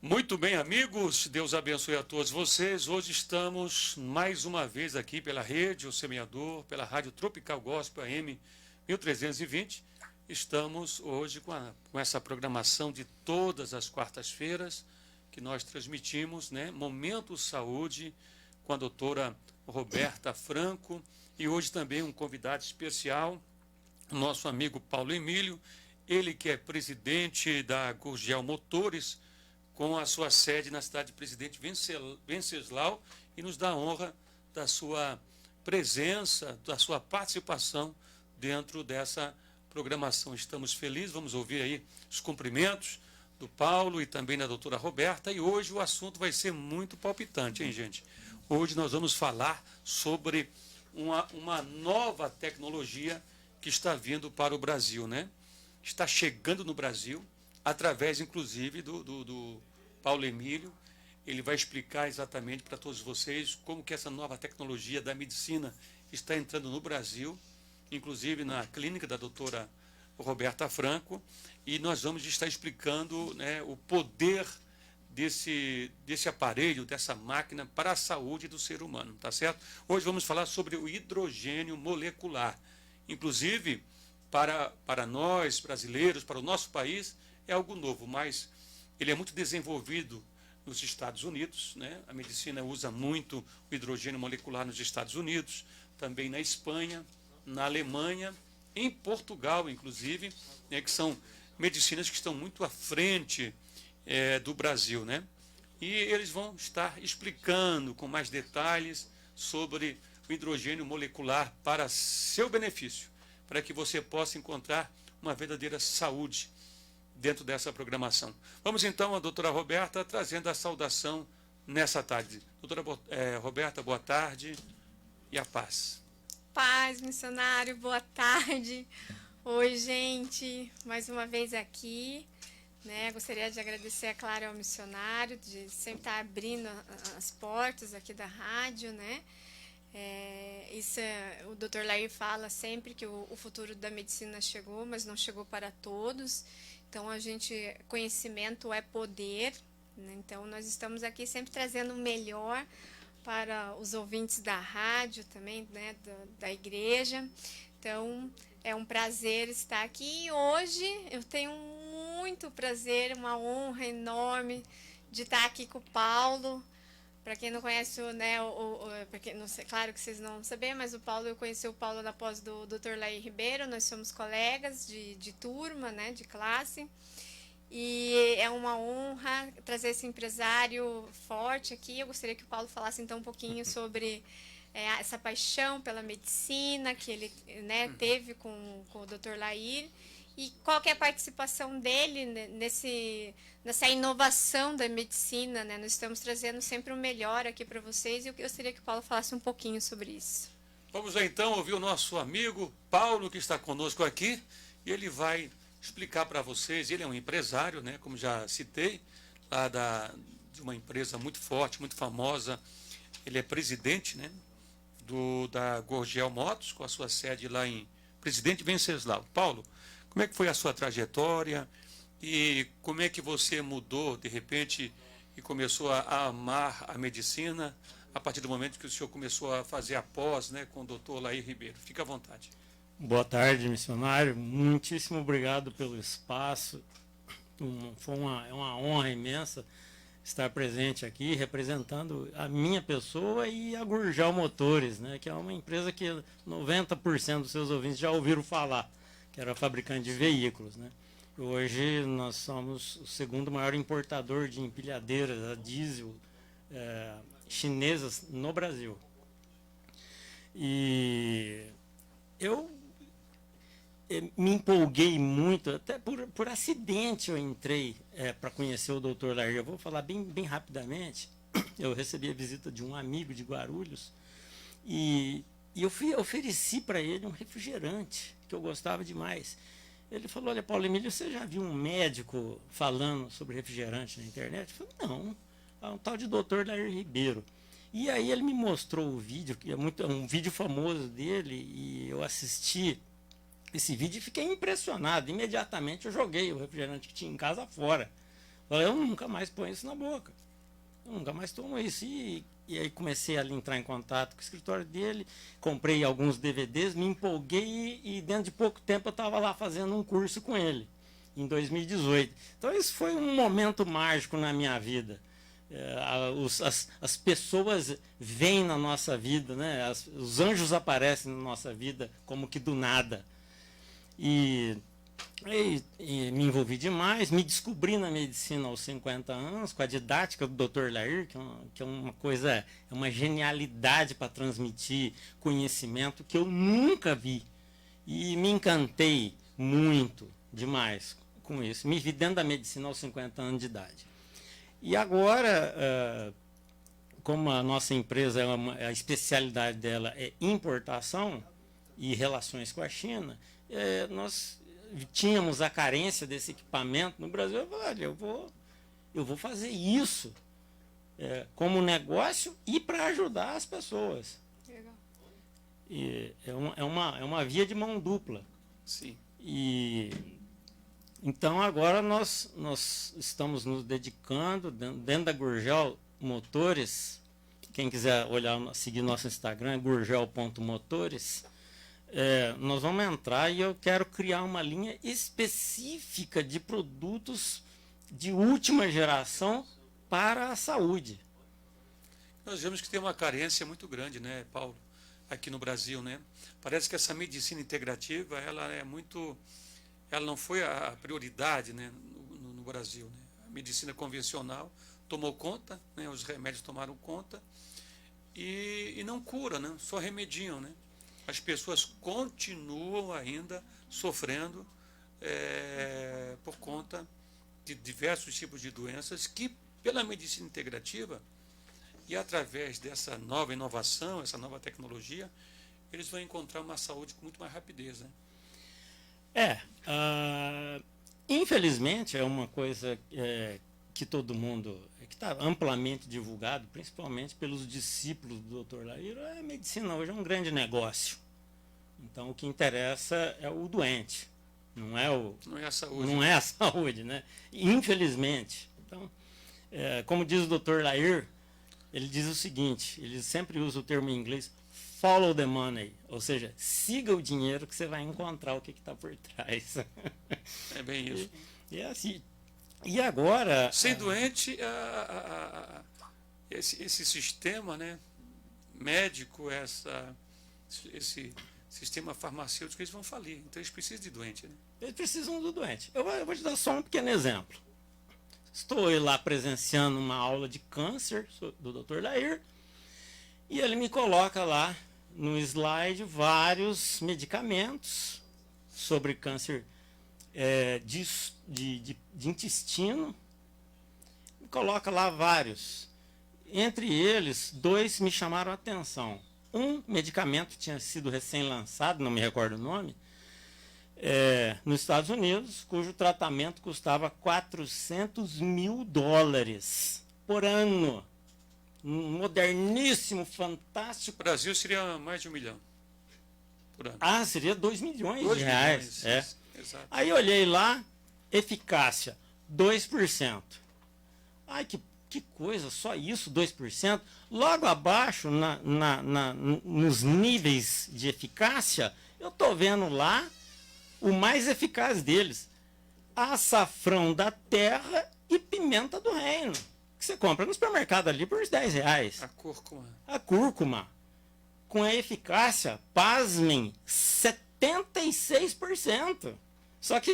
Muito bem, amigos, Deus abençoe a todos vocês. Hoje estamos mais uma vez aqui pela rede O Semeador, pela Rádio Tropical Gospel AM 1320. Estamos hoje com essa programação de todas as quartas-feiras que nós transmitimos, né? Momento Saúde, com a doutora Roberta Franco, e hoje também um convidado especial, o nosso amigo Paulo Emílio, ele que é presidente da Gurgel Motores, com a sua sede na cidade de Presidente Venceslau, e nos dá a honra da sua presença, da sua participação dentro dessa programação. Estamos felizes, vamos ouvir aí os cumprimentos do Paulo e também da doutora Roberta, e hoje o assunto vai ser muito palpitante, hein, gente? Hoje nós vamos falar sobre uma nova tecnologia que está vindo para o Brasil, né? Está chegando no Brasil, através, inclusive, do Paulo Emílio. Ele vai explicar exatamente para todos vocês como que essa nova tecnologia da medicina está entrando no Brasil, inclusive na clínica da doutora Roberta Franco, e nós vamos estar explicando, né, o poder desse aparelho, dessa máquina para a saúde do ser humano, tá certo? Hoje vamos falar sobre o hidrogênio molecular. Inclusive, para nós, brasileiros, para o nosso país, é algo novo, mas ele é muito desenvolvido nos Estados Unidos, né? A medicina usa muito o hidrogênio molecular nos Estados Unidos, também na Espanha, na Alemanha, em Portugal, inclusive, né? Que são medicinas que estão muito à frente do Brasil, né? E eles vão estar explicando com mais detalhes sobre o hidrogênio molecular para seu benefício, para que você possa encontrar uma verdadeira saúde dentro dessa programação. Vamos então a doutora Roberta trazendo a saudação nessa tarde. Doutora Roberta, boa tarde e a paz. Paz, missionário, boa tarde. Oi, gente, mais uma vez aqui, né? Gostaria de agradecer, é claro, ao missionário, de sempre estar abrindo as portas aqui da rádio, né? O Dr. Lair fala sempre que o futuro da medicina chegou, mas não chegou para todos. Então, conhecimento é poder, né? Então, nós estamos aqui sempre trazendo o melhor para os ouvintes da rádio também, né, da igreja. Então, é um prazer estar aqui. E hoje eu tenho muito prazer, uma honra enorme de estar aqui com o Paulo. Para quem não conhece, né, porque não sei, claro que vocês não sabem, mas eu conheci o Paulo na pós do Dr. Lair Ribeiro. Nós somos colegas de turma, né, de classe. E é uma honra trazer esse empresário forte aqui. Eu gostaria que o Paulo falasse então um pouquinho sobre essa paixão pela medicina que ele, né, teve com o Dr. Lair, e qual que é a participação dele nessa inovação da medicina, né? Nós estamos trazendo sempre o melhor aqui para vocês, e eu gostaria que o Paulo falasse um pouquinho sobre isso. Vamos lá então ouvir o nosso amigo Paulo, que está conosco aqui, e ele vai explicar para vocês. Ele é um empresário, né, como já citei, lá de uma empresa muito forte, muito famosa. Ele é presidente, né, da Gurgel Motos, com a sua sede lá em Presidente Venceslau. Paulo, como é que foi a sua trajetória e como é que você mudou, de repente, e começou a amar a medicina a partir do momento que o senhor começou a fazer a pós, né, com o doutor Lair Ribeiro? Fique à vontade. Boa tarde, missionário. Muitíssimo obrigado pelo espaço. É uma honra imensa estar presente aqui, representando a minha pessoa e a Gurgel Motores, né, que é uma empresa que 90% dos seus ouvintes já ouviram falar, que era fabricante de veículos, né? Hoje nós somos o segundo maior importador de empilhadeiras a diesel chinesas no Brasil. E eu me empolguei muito, até por acidente eu entrei para conhecer o Dr. Lair. Eu vou falar bem rapidamente. Eu recebi a visita de um amigo de Guarulhos e eu ofereci para ele um refrigerante que eu gostava demais. Ele falou: olha, Paulo Emílio, você já viu um médico falando sobre refrigerante na internet? Eu falei: não, é um tal de Dr. Lair Ribeiro. E aí ele me mostrou o vídeo, que é um vídeo famoso dele, e eu assisti esse vídeo e fiquei impressionado. Imediatamente eu joguei o refrigerante que tinha em casa fora. Falei, eu nunca mais ponho isso na boca. Eu nunca mais tomo isso. E aí comecei a entrar em contato com o escritório dele, comprei alguns DVDs, me empolguei e dentro de pouco tempo eu estava lá fazendo um curso com ele, em 2018. Então isso foi um momento mágico na minha vida. As pessoas vêm na nossa vida, né? Os anjos aparecem na nossa vida como que do nada. E me envolvi demais, me descobri na medicina aos 50 anos, com a didática do Dr. Lair, que é uma coisa, é uma genialidade para transmitir conhecimento que eu nunca vi. E me encantei muito, demais, com isso. Me vi dentro da medicina aos 50 anos de idade. E agora, como a nossa empresa, a especialidade dela é importação e relações com a China, nós tínhamos a carência desse equipamento no Brasil. Eu falei, olha, eu vou fazer isso como negócio e para ajudar as pessoas. Legal. E é uma via de mão dupla. Sim. E então agora nós estamos nos dedicando dentro da Gurgel Motores. Quem quiser olhar, seguir nosso Instagram, é gurgel.motores. Nós vamos entrar e eu quero criar uma linha específica de produtos de última geração para a saúde. Nós vemos que tem uma carência muito grande, né, Paulo, aqui no Brasil, né? Parece que essa medicina integrativa, ela não foi a prioridade, né, no Brasil, né? A medicina convencional tomou conta, né, os remédios tomaram conta e não cura, né? Só remediam, né? As pessoas continuam ainda sofrendo por conta de diversos tipos de doenças que, pela medicina integrativa e através dessa nova inovação, essa nova tecnologia, eles vão encontrar uma saúde com muito mais rapidez, né? Infelizmente, é uma coisa que todo mundo, que está amplamente divulgado, principalmente pelos discípulos do Dr. Lair. A medicina hoje é um grande negócio. Então, o que interessa é o doente, não é a saúde. Não é a saúde, né? Infelizmente. Então, como diz o Dr. Lair, ele diz o seguinte, ele sempre usa o termo em inglês, follow the money, ou seja, siga o dinheiro que você vai encontrar o que está por trás. É bem isso. E é assim. E agora... Sem doente, esse sistema, né, médico, esse sistema farmacêutico, eles vão falir. Então eles precisam de doente, né? Eles precisam do doente. Eu vou te dar só um pequeno exemplo. Estou lá presenciando uma aula de câncer do Dr. Lair e ele me coloca lá no slide vários medicamentos sobre câncer de intestino. Coloca lá vários. Entre eles, 2 me chamaram a atenção. Um medicamento tinha sido recém-lançado, não me recordo o nome, nos Estados Unidos, cujo tratamento custava $400 mil por ano. Um moderníssimo, fantástico. O Brasil seria mais de 1 milhão por ano. Seria 2 milhões 2 de reais. milhões, exato. Aí olhei lá, eficácia, 2%. Ai, que coisa, só isso, 2%. Logo abaixo, nos níveis de eficácia, eu estou vendo lá o mais eficaz deles. Açafrão da terra e pimenta do reino. Que você compra no supermercado ali por uns R$10. A cúrcuma. A cúrcuma. Com a eficácia, pasmem, 76%. Só que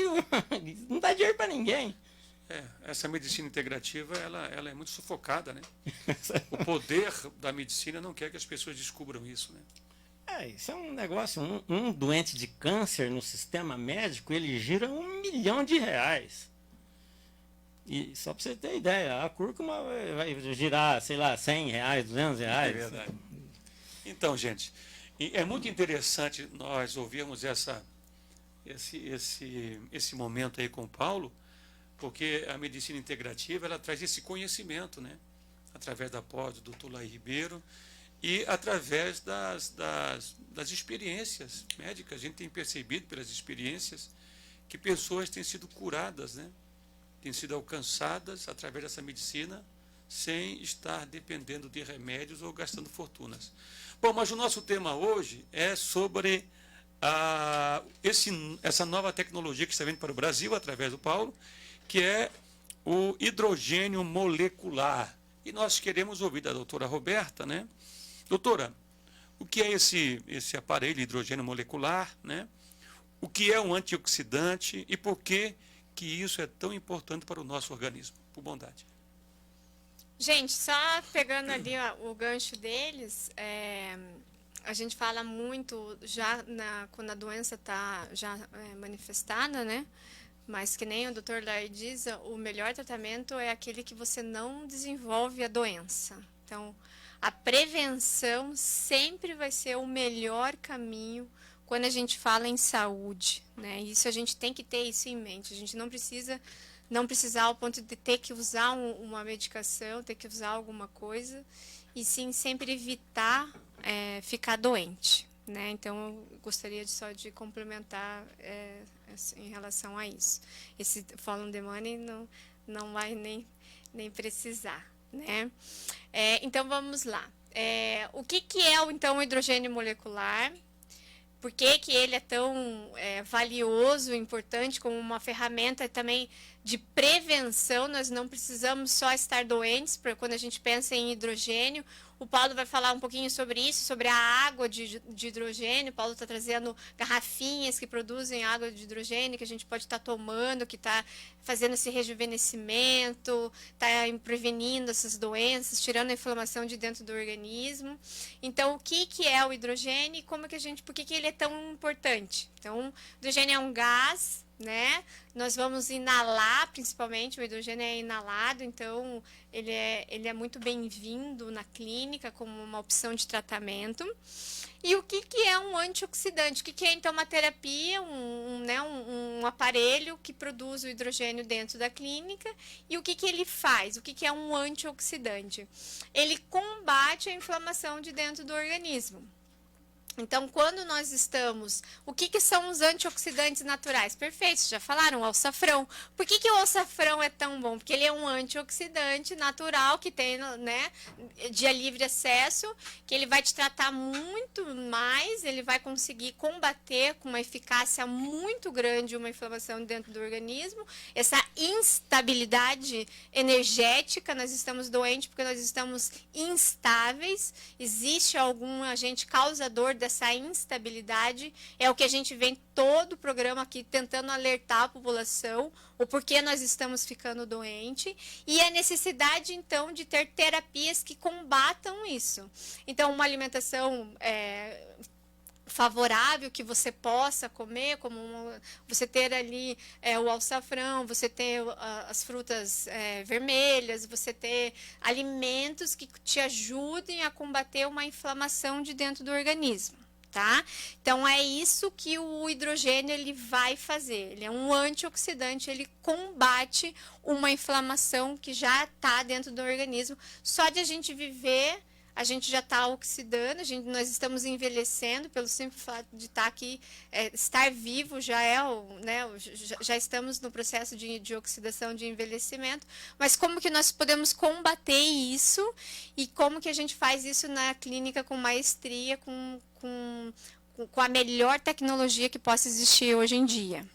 não dá dinheiro para ninguém. Essa medicina integrativa, ela é muito sufocada, né? O poder da medicina não quer que as pessoas descubram isso, né? Isso é um negócio, um doente de câncer no sistema médico, ele gira R$1 milhão. E só para você ter ideia, a cúrcuma vai girar, sei lá, R$100, R$200. É verdade. Então, gente, é muito interessante nós ouvirmos esse momento aí com o Paulo, porque a medicina integrativa, ela traz esse conhecimento, né? Através da pós do Dr. Lair Ribeiro e através das experiências médicas. A gente tem percebido pelas experiências que pessoas têm sido curadas, né? têm sido alcançadas através dessa medicina, sem estar dependendo de remédios ou gastando fortunas. Bom, mas o nosso tema hoje é sobre essa nova tecnologia que está vindo para o Brasil, através do Paulo, que é o hidrogênio molecular. E nós queremos ouvir da doutora Roberta, né? Doutora, o que é esse aparelho hidrogênio molecular, né? O que é um antioxidante e por que isso é tão importante para o nosso organismo? Por bondade. Gente, só pegando ali o gancho deles, a gente fala muito já quando a doença está já manifestada, né? Mas que nem o Dr. Lai diz, o melhor tratamento é aquele que você não desenvolve a doença. Então, a prevenção sempre vai ser o melhor caminho quando a gente fala em saúde, né? Isso a gente tem que ter isso em mente. A gente não precisar ao ponto de ter que usar uma medicação, ter que usar alguma coisa, e sim sempre evitar ficar doente, né? Então, eu gostaria só de complementar em relação a isso. Esse Follow the Money não vai nem precisar, né? Então, vamos lá. O que é então o hidrogênio molecular? Por que ele é tão valioso, importante como uma ferramenta também de prevenção? Nós não precisamos só estar doentes quando a gente pensa em hidrogênio. O Paulo vai falar um pouquinho sobre isso, sobre a água de hidrogênio. O Paulo está trazendo garrafinhas que produzem água de hidrogênio, que a gente pode estar tomando, que está fazendo esse rejuvenescimento, está prevenindo essas doenças, tirando a inflamação de dentro do organismo. Então, o que é o hidrogênio e por que ele é tão importante? Então, o hidrogênio é um gás, né? Nós vamos inalar, principalmente, o hidrogênio é inalado, então ele é muito bem-vindo na clínica como uma opção de tratamento. E o que é um antioxidante? O que é, então, uma terapia, um aparelho que produz o hidrogênio dentro da clínica? E o que ele faz? O que é um antioxidante? Ele combate a inflamação de dentro do organismo. Então, quando nós estamos... O que são os antioxidantes naturais? Perfeito, já falaram, o alçafrão. Por que o alçafrão é tão bom? Porque ele é um antioxidante natural que tem, né, de livre acesso, que ele vai te tratar muito mais, ele vai conseguir combater com uma eficácia muito grande uma inflamação dentro do organismo. Essa instabilidade energética, nós estamos doentes porque nós estamos instáveis. Existe algum agente causador dessa instabilidade, é o que a gente vem todo o programa aqui tentando alertar a população, o porquê nós estamos ficando doentes, e a necessidade, então, de ter terapias que combatam isso. Então, uma alimentação favorável que você possa comer, como você ter ali o alçafrão, você ter as frutas vermelhas, você ter alimentos que te ajudem a combater uma inflamação de dentro do organismo, tá? Então é isso que o hidrogênio ele vai fazer. Ele é um antioxidante, ele combate uma inflamação que já está dentro do organismo. Só de a gente viver, a gente já está oxidando, nós estamos envelhecendo pelo simples fato de estar aqui, estar vivo já já estamos no processo de oxidação, de envelhecimento. Mas como que nós podemos combater isso e como que a gente faz isso na clínica com maestria, com a melhor tecnologia que possa existir hoje em dia?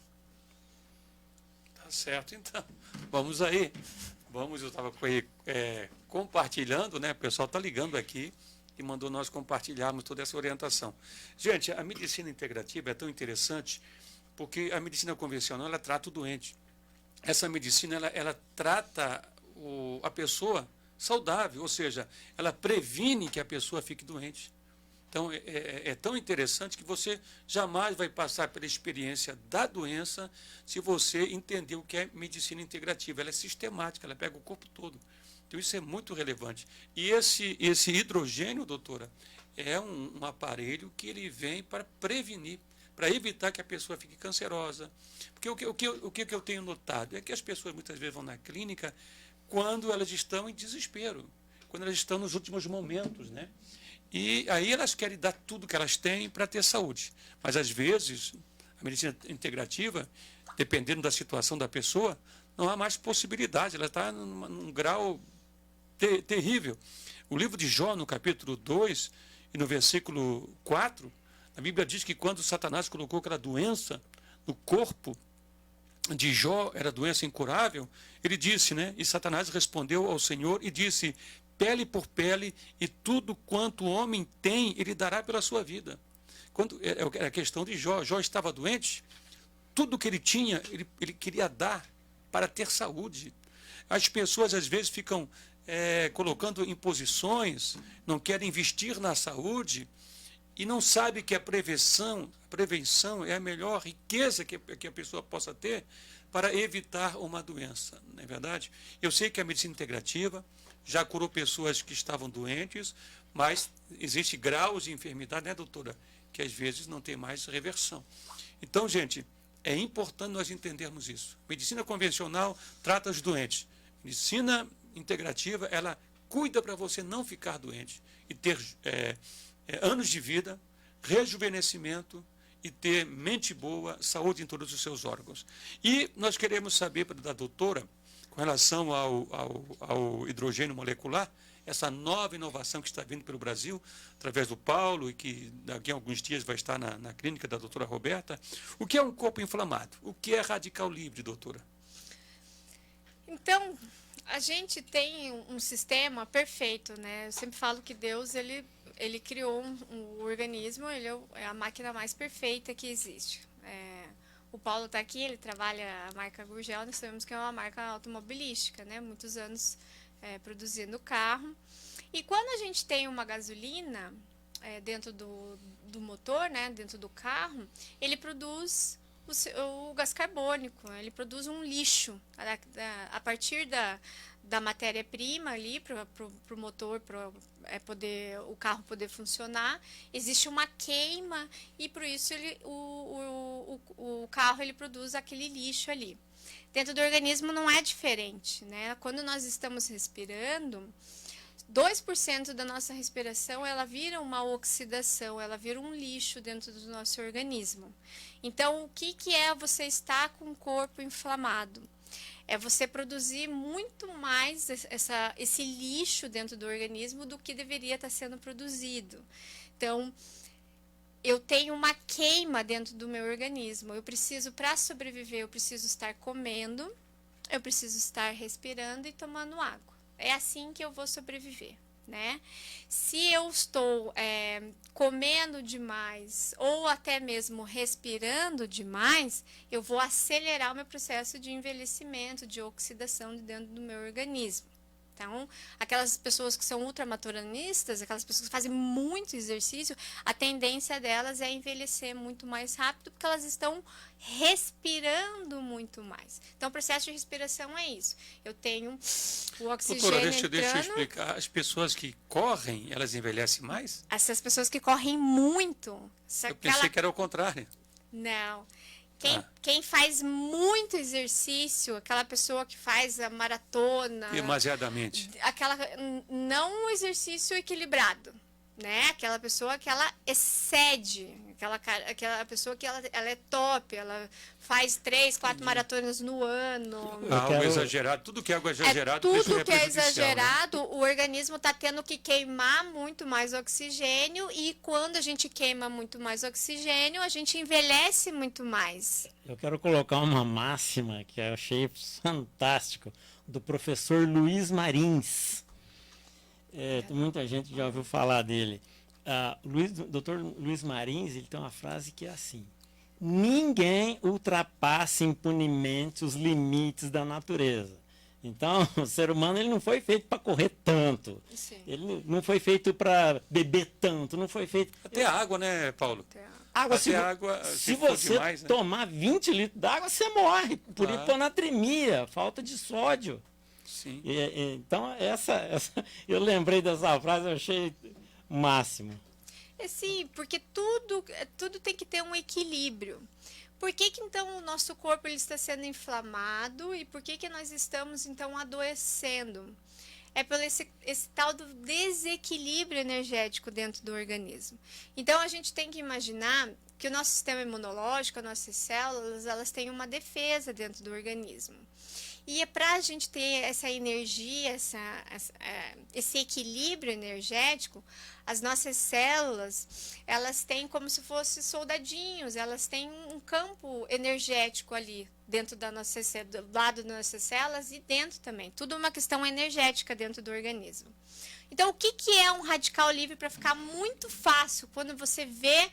Tá certo, então. Vamos aí. Eu estava compartilhando, né? O pessoal está ligando aqui e mandou nós compartilharmos toda essa orientação. Gente, a medicina integrativa é tão interessante porque a medicina convencional, ela trata o doente. Essa medicina, ela trata a pessoa saudável, ou seja, ela previne que a pessoa fique doente. Então, é tão interessante que você jamais vai passar pela experiência da doença se você entender o que é medicina integrativa. Ela é sistemática, ela pega o corpo todo. Então, isso é muito relevante. E esse hidrogênio, doutora, é um aparelho que ele vem para prevenir, para evitar que a pessoa fique cancerosa. Porque o que eu tenho notado é que as pessoas muitas vezes vão na clínica quando elas estão em desespero, quando elas estão nos últimos momentos, né? E aí elas querem dar tudo que elas têm para ter saúde. Mas, às vezes, a medicina integrativa, dependendo da situação da pessoa, não há mais possibilidade, ela está num grau terrível. O livro de Jó, no capítulo 2 e no versículo 4, a Bíblia diz que quando Satanás colocou aquela doença no corpo de Jó, era doença incurável, ele disse, né? E Satanás respondeu ao Senhor e disse: pele por pele, e tudo quanto o homem tem, ele dará pela sua vida. Quando era a questão de Jó, Jó estava doente, tudo que ele tinha, ele queria dar para ter saúde. As pessoas às vezes ficam colocando imposições, não querem investir na saúde e não sabem que a prevenção é a melhor riqueza que a pessoa possa ter para evitar uma doença, não é verdade? Eu sei que a medicina integrativa já curou pessoas que estavam doentes, mas existe graus de enfermidade, né, doutora, que às vezes não tem mais reversão. Então, gente, é importante nós entendermos isso. Medicina convencional trata os doentes. Medicina integrativa, ela cuida para você não ficar doente e ter anos de vida, rejuvenescimento e ter mente boa, saúde em todos os seus órgãos. E nós queremos saber da doutora, com relação ao hidrogênio molecular, essa nova inovação que está vindo pelo Brasil, através do Paulo, e que daqui a alguns dias vai estar na clínica da doutora Roberta. O que é um corpo inflamado? O que é radical livre, doutora? Então, a gente tem um sistema perfeito, né? Eu sempre falo que Deus, ele criou um organismo, ele é a máquina mais perfeita que existe. O Paulo está aqui, ele trabalha a marca Gurgel, nós sabemos que é uma marca automobilística, né? Muitos anos produzindo carro. E quando a gente tem uma gasolina dentro do motor, né? Dentro do carro, ele produz o gás carbônico, ele produz um lixo a partir da matéria-prima ali para o motor, para o carro poder funcionar. Existe uma queima e por isso o carro ele produz aquele lixo ali. Dentro do organismo não é diferente, né? Quando nós estamos respirando, 2% da nossa respiração, ela vira uma oxidação, ela vira um lixo dentro do nosso organismo. Então, o que é você estar com o corpo inflamado? É você produzir muito mais esse lixo dentro do organismo do que deveria estar sendo produzido. Então, eu tenho uma queima dentro do meu organismo. Eu preciso, para sobreviver, eu preciso estar comendo, eu preciso estar respirando e tomando água. É assim que eu vou sobreviver, né? Se eu estou comendo demais ou até mesmo respirando demais, eu vou acelerar o meu processo de envelhecimento, de oxidação dentro do meu organismo. Então, aquelas pessoas que são ultramaratonistas, aquelas pessoas que fazem muito exercício, a tendência delas é envelhecer muito mais rápido porque elas estão respirando muito mais. Então, o processo de respiração é isso. Eu tenho o oxigênio doutora, entrando. deixa eu explicar. As pessoas que correm, elas envelhecem mais? Essas pessoas que correm muito. Eu pensei que era o contrário. Não. Quem faz muito exercício, aquela pessoa que faz a maratona... Demasiadamente. Não um exercício equilibrado, né? Aquela pessoa que ela excede, aquela pessoa que ela é top, ela faz 3, 4 maratonas no ano. Algo exagerado, tudo que é algo exagerado... Tudo que é exagerado, exagerado, né? O organismo está tendo que queimar muito mais oxigênio e quando a gente queima muito mais oxigênio, a gente envelhece muito mais. Eu quero colocar uma máxima que eu achei fantástico, do professor Luiz Marins. Muita gente já ouviu falar dele. Dr. Luiz Marins, ele tem uma frase que é assim: ninguém ultrapassa impunemente os limites da natureza. Então, o ser humano ele não foi feito para correr tanto. Sim. Ele não foi feito para beber tanto, não foi feito... Até água, né, Paulo? Água, se você demais, né? tomar 20 litros d'água, você morre por hiponatremia, falta de sódio. Sim. Então, eu lembrei dessa frase, eu achei o máximo. Sim, porque tudo tem que ter um equilíbrio. Por que então o nosso corpo ele está sendo inflamado e por que nós estamos então adoecendo? É pelo esse tal do desequilíbrio energético dentro do organismo. Então a gente tem que imaginar que o nosso sistema imunológico, as nossas células, elas têm uma defesa dentro do organismo. E para a gente ter essa energia, esse equilíbrio energético, as nossas células, elas têm como se fossem soldadinhos, elas têm um campo energético ali dentro do lado das nossas células e dentro também. Tudo uma questão energética dentro do organismo. Então, o que é um radical livre para ficar muito fácil quando você vê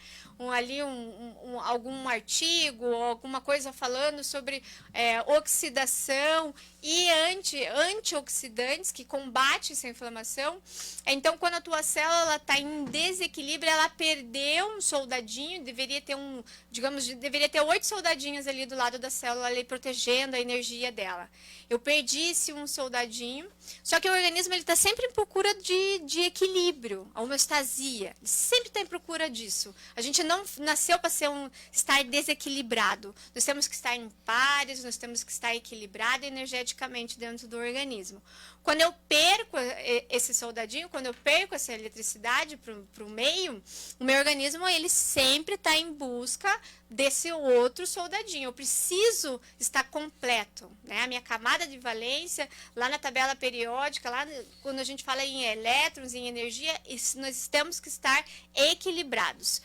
algum artigo ou alguma coisa falando sobre oxidação e antioxidantes que combatem essa inflamação. Então, quando a tua célula está em desequilíbrio, ela perdeu um soldadinho, deveria ter 8 soldadinhos ali do lado da célula, ali, protegendo a energia dela. Eu perdi esse um soldadinho, só que o organismo está sempre em procura de equilíbrio, a homeostasia. Ele sempre está em procura disso. A gente não nasceu para estar desequilibrado. Nós temos que estar em pares, nós temos que estar equilibrado energeticamente dentro do organismo. Quando eu perco esse soldadinho, quando eu perco essa eletricidade para o meio, o meu organismo ele sempre está em busca desse outro soldadinho. Eu preciso estar completo, né? A minha camada de valência, lá na tabela periódica, lá quando a gente fala em elétrons, em energia, nós temos que estar equilibrados.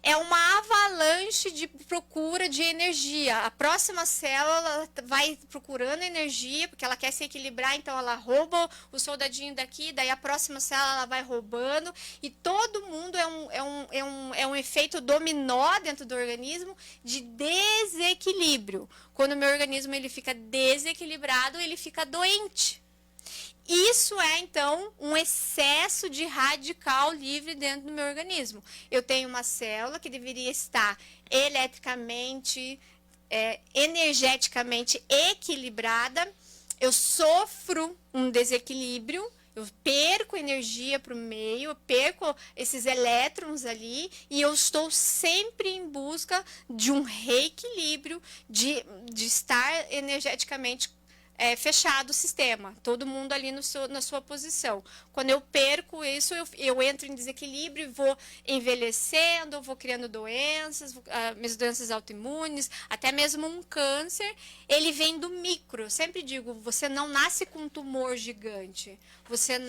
É uma avalanche de procura de energia. A próxima célula vai procurando energia, porque ela quer se equilibrar, então ela rouba o soldadinho daqui, daí a próxima célula ela vai roubando, e todo mundo é um efeito dominó dentro do organismo de desequilíbrio. Quando o meu organismo ele fica desequilibrado, ele fica doente. Isso é, então, um excesso de radical livre dentro do meu organismo. Eu tenho uma célula que deveria estar eletricamente, energeticamente equilibrada. Eu sofro um desequilíbrio, eu perco energia para o meio, eu perco esses elétrons ali e eu estou sempre em busca de um reequilíbrio, de estar energeticamente fechado o sistema, todo mundo ali na sua posição. Quando eu perco isso, eu entro em desequilíbrio, vou envelhecendo, vou criando doenças, minhas doenças autoimunes, até mesmo um câncer, ele vem do micro. Eu sempre digo, você não nasce com um tumor gigante, você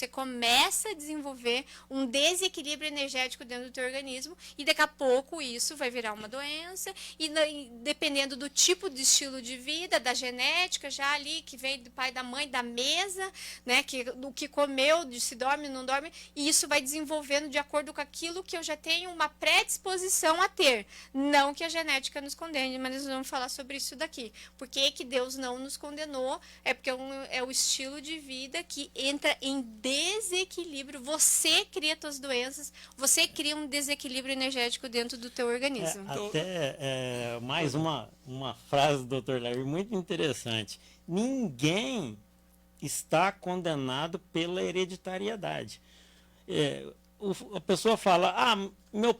começa a desenvolver um desequilíbrio energético dentro do teu organismo e daqui a pouco isso vai virar uma doença e dependendo do tipo de estilo de vida, da genética, já ali, que vem do pai, da mãe, da mesa, né, do que comeu, de se dorme, não dorme, e isso vai desenvolvendo de acordo com aquilo que eu já tenho uma predisposição a ter. Não que a genética nos condene, mas nós vamos falar sobre isso daqui. Por que Deus não nos condenou? É porque é o estilo de vida que entra em desequilíbrio. Você cria suas doenças, você cria um desequilíbrio energético dentro do teu organismo. Mais uma frase do Dr. Larry muito interessante. Ninguém está condenado pela hereditariedade. A pessoa fala, meu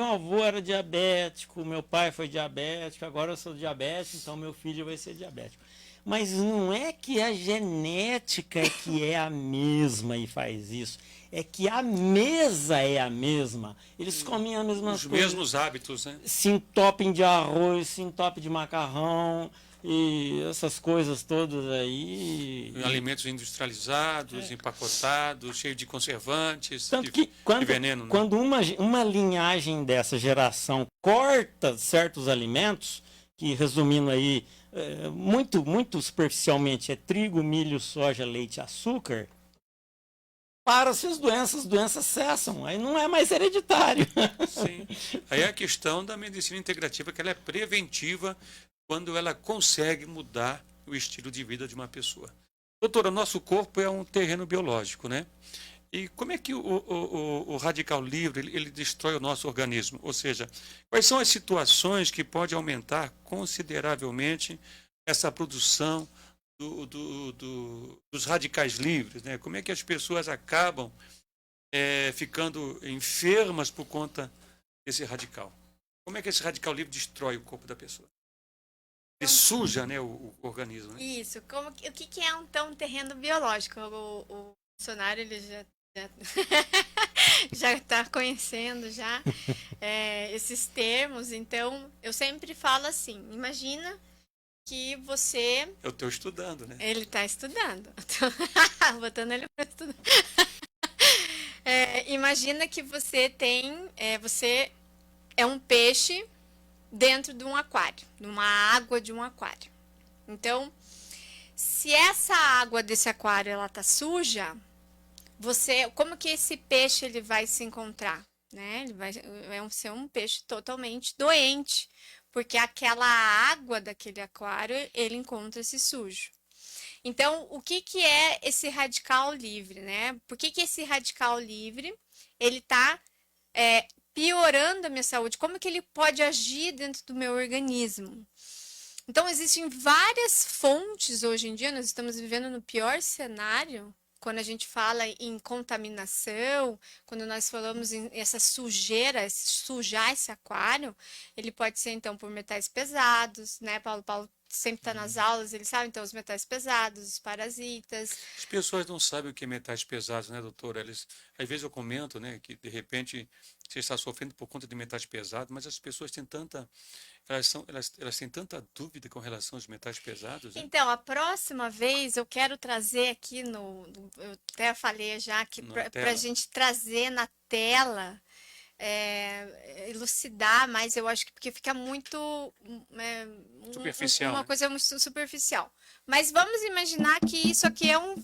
avô era diabético, meu pai foi diabético, agora eu sou diabético, então meu filho vai ser diabético. Mas não é que a genética é que é a mesma e faz isso. É que a mesa é a mesma. Eles comem as mesmas coisas. Os mesmos hábitos, né? Se entopem de arroz, se entopem de macarrão e essas coisas todas aí. Alimentos industrializados, empacotados, cheios de conservantes, tanto que de veneno. Né? Quando uma linhagem dessa geração corta certos alimentos, que resumindo aí, muito superficialmente, é trigo, milho, soja, leite, açúcar, para-se as doenças cessam, aí não é mais hereditário. Sim. Aí é a questão da medicina integrativa, que ela é preventiva quando ela consegue mudar o estilo de vida de uma pessoa. Doutora, nosso corpo é um terreno biológico, né? E como é que o radical livre ele destrói o nosso organismo? Ou seja, quais são as situações que podem aumentar consideravelmente essa produção dos radicais livres, né? Como é que as pessoas acabam ficando enfermas por conta desse radical? Como é que esse radical livre destrói o corpo da pessoa? Ele suja, né, o organismo. Né? Isso. O que é um terreno biológico? O funcionário ele já está conhecendo já esses termos. Então, eu sempre falo assim, imagina que você... Eu estou estudando, né? Ele está estudando. Botando ele para estudar. Imagina que você é um peixe dentro de um aquário, numa água de um aquário. Então, se essa água desse aquário ela tá suja, como que esse peixe ele vai se encontrar, né? Ele vai ser um peixe totalmente doente, porque aquela água daquele aquário ele encontra-se sujo. Então, o que que é esse radical livre, né? Por que que esse radical livre ele tá piorando a minha saúde? Como que ele pode agir dentro do meu organismo? Então, existem várias fontes hoje em dia, nós estamos vivendo no pior cenário, quando a gente fala em contaminação, quando nós falamos em essa sujeira, sujar esse aquário, ele pode ser, então, por metais pesados, né? Paulo sempre está nas aulas, ele sabe, então, os metais pesados, os parasitas. As pessoas não sabem o que é metais pesados, né, doutora? Às vezes eu comento, né, que de repente você está sofrendo por conta de metais pesados, mas as pessoas têm elas têm tanta dúvida com relação aos metais pesados, né? Então, a próxima vez eu quero trazer aqui eu até falei já que para a gente trazer na tela, elucidar, mas eu acho que porque fica muito Superficial, uma né? coisa muito superficial. Mas vamos imaginar que isso aqui é um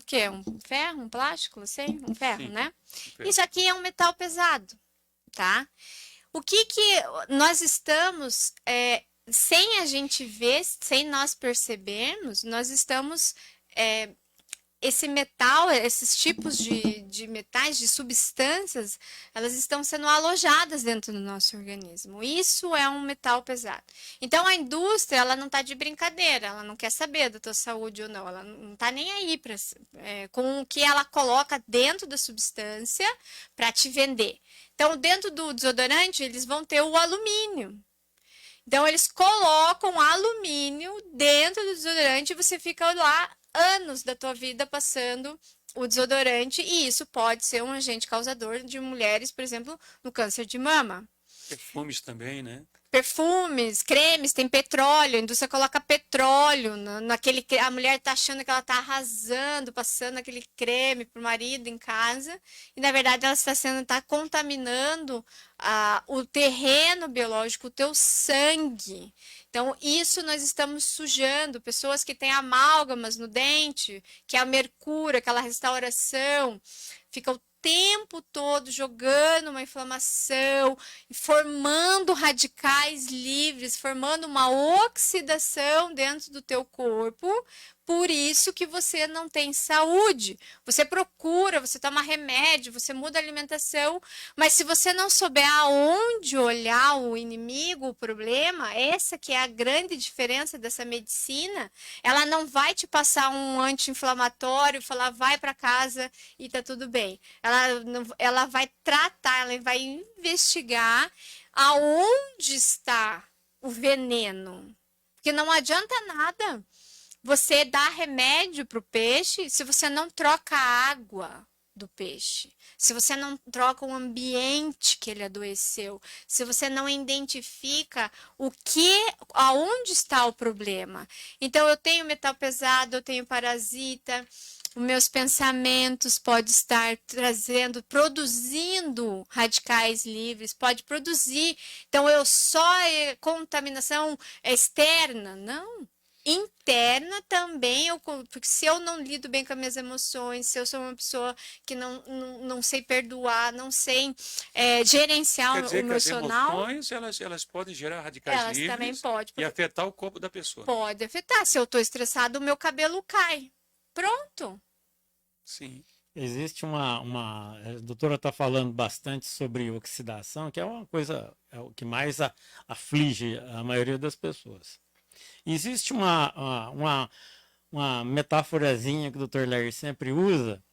ferro, um plástico, não sei, um ferro, Sim, né? ferro. Isso aqui é um metal pesado, tá? O que nós estamos, sem a gente ver, sem nós percebermos, nós estamos, esse metal, esses tipos de metais, de substâncias, elas estão sendo alojadas dentro do nosso organismo. Isso é um metal pesado. Então, a indústria, ela não está de brincadeira, ela não quer saber da tua saúde ou não, ela não está nem aí com o que ela coloca dentro da substância para te vender. Então, dentro do desodorante, eles vão ter o alumínio. Então, eles colocam alumínio dentro do desodorante e você fica lá anos da tua vida passando o desodorante, e isso pode ser um agente causador de mulheres, por exemplo, no câncer de mama. Perfumes também, né? Perfumes, cremes, tem petróleo, a indústria coloca petróleo naquele, a mulher tá achando que ela tá arrasando, passando aquele creme pro marido em casa, e na verdade ela está contaminando o terreno biológico, o teu sangue. Então, isso nós estamos sujando. Pessoas que têm amálgamas no dente, que é a mercúrio, aquela restauração, fica o tempo todo jogando uma inflamação, formando radicais livres, formando uma oxidação dentro do teu corpo. Por isso que você não tem saúde. Você procura, você toma remédio, você muda a alimentação, mas se você não souber aonde olhar o inimigo, o problema, essa que é a grande diferença dessa medicina, ela não vai te passar um anti-inflamatório, falar vai para casa e tá tudo bem. Ela vai tratar, ela vai investigar aonde está o veneno. Porque não adianta nada você dar remédio para o peixe se você não troca a água do peixe, se você não troca o ambiente que ele adoeceu, se você não identifica aonde está o problema. Então, eu tenho metal pesado, eu tenho parasita, os meus pensamentos podem estar produzindo radicais livres, pode produzir. Então, contaminação externa? Não. Interna também, porque se eu não lido bem com as minhas emoções, se eu sou uma pessoa que não sei perdoar, não sei gerenciar o emocional... As emoções, elas podem gerar radicais elas livres também podem, e afetar o corpo da pessoa. Pode afetar. Se eu estou estressado, o meu cabelo cai. Pronto. Sim. Existe a doutora está falando bastante sobre oxidação, que é uma coisa o que mais aflige a maioria das pessoas. Existe uma metáforazinha que o Dr. Larry sempre usa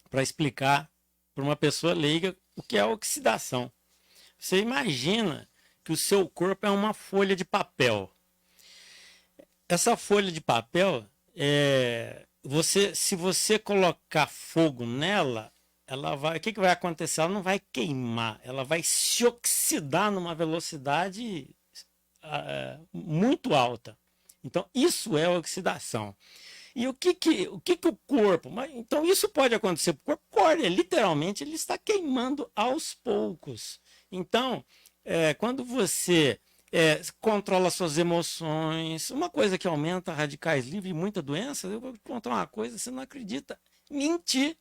para explicar para uma pessoa leiga o que é a oxidação. Você imagina que o seu corpo é uma folha de papel. Essa folha de papel, se você colocar fogo nela, o que vai acontecer? Ela não vai queimar, ela vai se oxidar numa velocidade muito alta. Então, isso é oxidação. E o que o corpo... Então, isso pode acontecer para o corpo. Literalmente, ele está queimando aos poucos. Então, quando você controla suas emoções, uma coisa que aumenta radicais livres e muita doença, eu vou te contar uma coisa, você não acredita. Mentir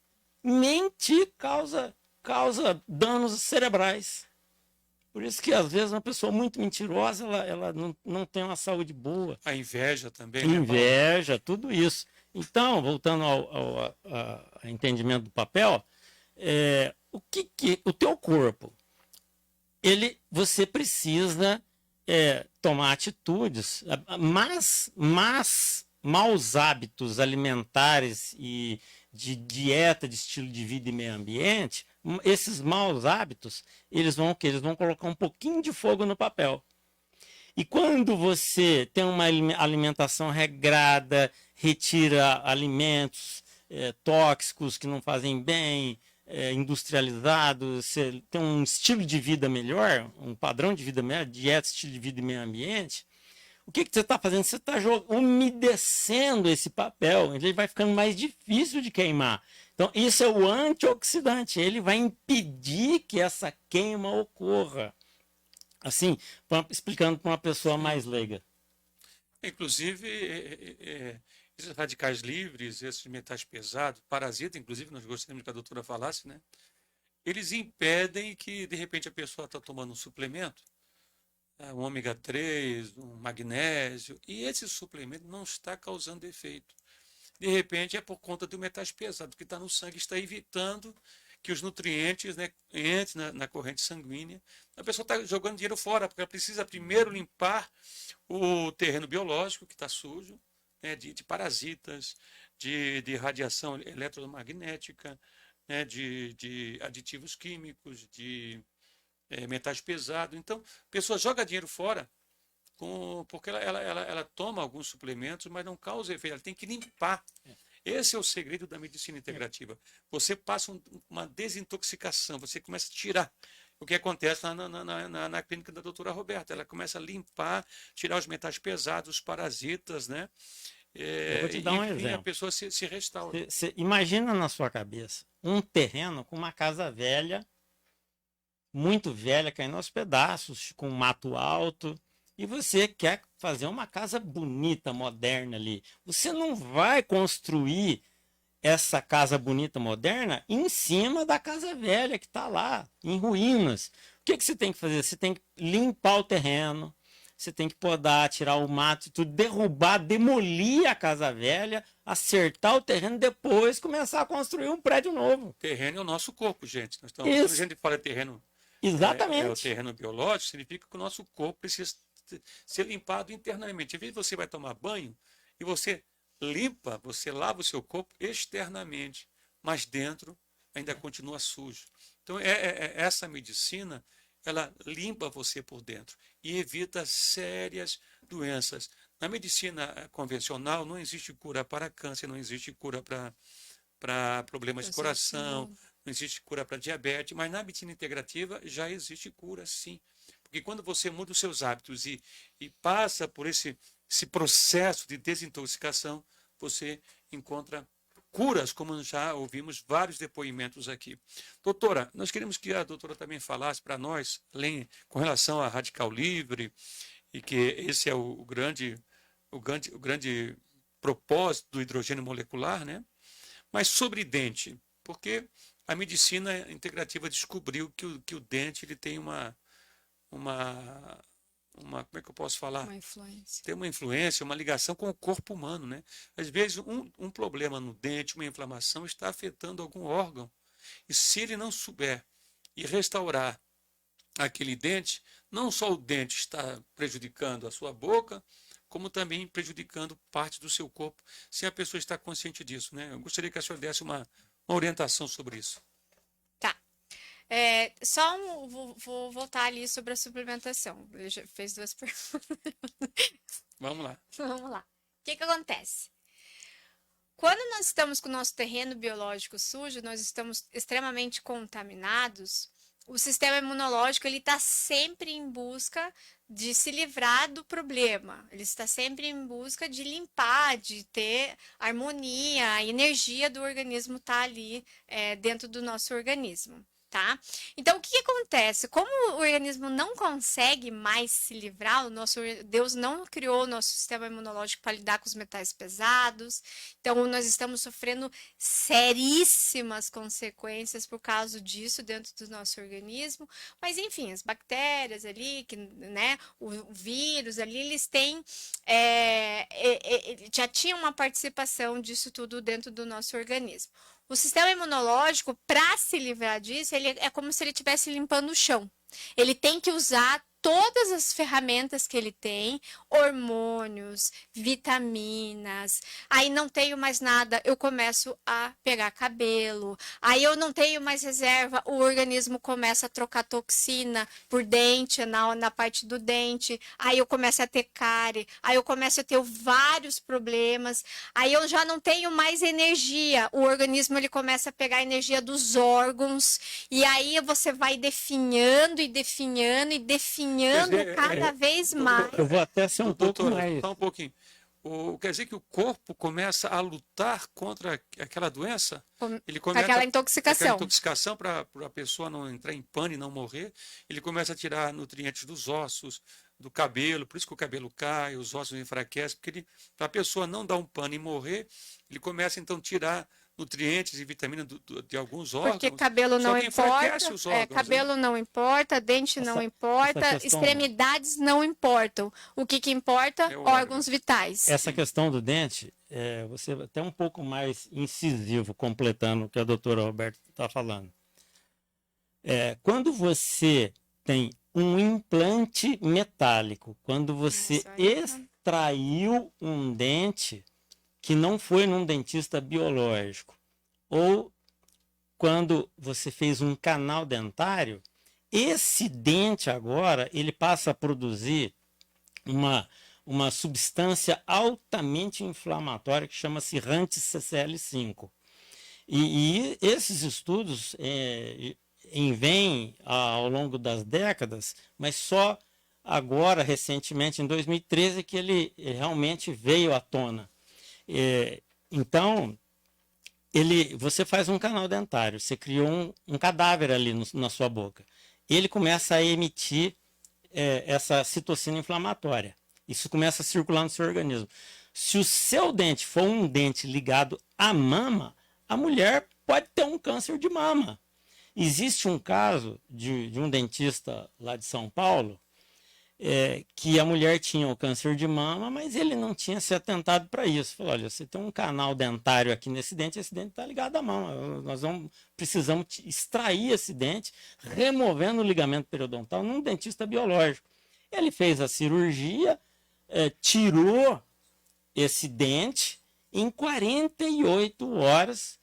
causa danos cerebrais. Por isso que, às vezes, uma pessoa muito mentirosa, ela não tem uma saúde boa. A inveja também, Inveja, tudo isso. Então, voltando ao entendimento do papel, o teu corpo, você precisa tomar atitudes, mas maus hábitos alimentares e de dieta, de estilo de vida e meio ambiente, esses maus hábitos, eles vão colocar um pouquinho de fogo no papel. E quando você tem uma alimentação regrada, retira alimentos tóxicos que não fazem bem, industrializados, você tem um estilo de vida melhor, um padrão de vida melhor, dieta, estilo de vida e meio ambiente, o que você está fazendo? Você está umedecendo esse papel, ele vai ficando mais difícil de queimar. Então, isso é o antioxidante, ele vai impedir que essa queima ocorra. Assim, explicando para uma pessoa mais leiga. Inclusive, esses radicais livres, esses metais pesados, parasitas, inclusive, nós gostaríamos que a doutora falasse, né? Eles impedem que, de repente, a pessoa está tomando um suplemento, um ômega 3, um magnésio, e esse suplemento não está causando efeito. De repente, é por conta do metais pesados, que está no sangue, está evitando que os nutrientes, né, entrem na corrente sanguínea. A pessoa está jogando dinheiro fora, porque ela precisa primeiro limpar o terreno biológico, que está sujo, né, de parasitas, de radiação eletromagnética, né, de aditivos químicos, de metais pesados. Então, a pessoa joga dinheiro fora porque ela toma alguns suplementos, mas não causa efeito. Ela tem que limpar. Esse é o segredo da medicina integrativa. Você passa uma desintoxicação, você começa a tirar. O que acontece na clínica da doutora Roberta. Ela começa a limpar, tirar os metais pesados, os parasitas, né? Eu vou te dar um exemplo. A pessoa se restaura. Você imagina na sua cabeça um terreno com uma casa velha, muito velha, caindo aos pedaços, com um mato alto, e você quer fazer uma casa bonita, moderna ali. Você não vai construir essa casa bonita, moderna, em cima da casa velha que está lá, em ruínas. O que você tem que fazer? Você tem que limpar o terreno, você tem que podar, tirar o mato, tudo, derrubar, demolir a casa velha, acertar o terreno, depois começar a construir um prédio novo. Terreno é o nosso corpo, gente. Quando a gente fala terreno, exatamente. O terreno biológico, significa que o nosso corpo precisa ser limpado internamente. Às vezes você vai tomar banho e você lava o seu corpo externamente, mas dentro ainda continua sujo. Então, essa medicina, ela limpa você por dentro e evita sérias doenças. Na medicina convencional, não existe cura para câncer, não existe cura para problemas de coração, não existe cura para diabetes, mas na medicina integrativa já existe cura, sim. Porque quando você muda os seus hábitos e passa por esse processo de desintoxicação, você encontra curas, como já ouvimos vários depoimentos aqui. Doutora, nós queremos que a doutora também falasse para nós, além com relação a radical livre, e que esse é o grande propósito do hidrogênio molecular, né? Mas sobre dente, porque a medicina integrativa descobriu que o dente ele tem uma como é que eu posso falar? Uma influência. Tem uma influência, uma ligação com o corpo humano, né? Às vezes um problema no dente, uma inflamação, está afetando algum órgão. E se ele não souber e restaurar aquele dente, não só o dente está prejudicando a sua boca, como também prejudicando parte do seu corpo, se a pessoa está consciente disso, né? Eu gostaria que a senhora desse uma orientação sobre isso. Tá. Vou voltar ali sobre a suplementação. Ele já fez 2 perguntas. Vamos lá. Vamos lá. O que acontece? Quando nós estamos com o nosso terreno biológico sujo, nós estamos extremamente contaminados, o sistema imunológico ele está sempre em busca de se livrar do problema. Ele está sempre em busca de limpar, de ter harmonia, a energia do organismo está ali dentro do nosso organismo. Tá? Então, o que acontece? Como o organismo não consegue mais se livrar, Deus não criou o nosso sistema imunológico para lidar com os metais pesados, então nós estamos sofrendo seríssimas consequências por causa disso dentro do nosso organismo, mas enfim, as bactérias ali, né, o vírus ali, eles têm, já tinham uma participação disso tudo dentro do nosso organismo. O sistema imunológico, para se livrar disso, ele é como se ele estivesse limpando o chão. Ele tem que usar todas as ferramentas que ele tem, hormônios, vitaminas. Aí não tenho mais nada, eu começo a pegar cabelo. Aí eu não tenho mais reserva, o organismo começa a trocar toxina por dente, na parte do dente. Aí eu começo a ter cárie, aí eu começo a ter vários problemas. Aí eu já não tenho mais energia. O organismo ele começa a pegar a energia dos órgãos. E aí você vai definhando e definhando e definhando cada vez mais. Eu vou até ser um pouco Doutora, mais. só um pouquinho. Quer dizer que o corpo começa a lutar contra aquela doença? Ele começa aquela intoxicação. Aquela intoxicação para a pessoa não entrar em pane e não morrer. Ele começa a tirar nutrientes dos ossos, do cabelo, por isso que o cabelo cai, os ossos enfraquecem, porque para a pessoa não dar um pane e morrer, ele começa então a tirar nutrientes e vitaminas de alguns órgãos. Porque cabelo não importa, os órgãos, cabelo não importa, dente não importa, extremidades não importam. O que importa? Órgãos vitais. Essa questão do dente, você até um pouco mais incisivo, completando o que a doutora Roberta está falando. Quando você tem um implante metálico, quando você extraiu um dente que não foi num dentista biológico, ou quando você fez um canal dentário, esse dente agora ele passa a produzir uma substância altamente inflamatória que chama-se RANTES-CCL5. E esses estudos vêm ao longo das décadas, mas só agora, recentemente, em 2013, que ele realmente veio à tona. Então, você faz um canal dentário, você criou um cadáver ali na sua boca. Ele começa a emitir essa citocina inflamatória. Isso começa a circular no seu organismo. Se o seu dente for um dente ligado à mama, a mulher pode ter um câncer de mama. Existe um caso de um dentista lá de São Paulo, que a mulher tinha o câncer de mama, mas ele não tinha se atentado para isso. Falou, olha, você tem um canal dentário aqui nesse dente, esse dente está ligado à mama. Nós precisamos extrair esse dente, removendo o ligamento periodontal num dentista biológico. Ele fez a cirurgia, tirou esse dente, em 48 horas,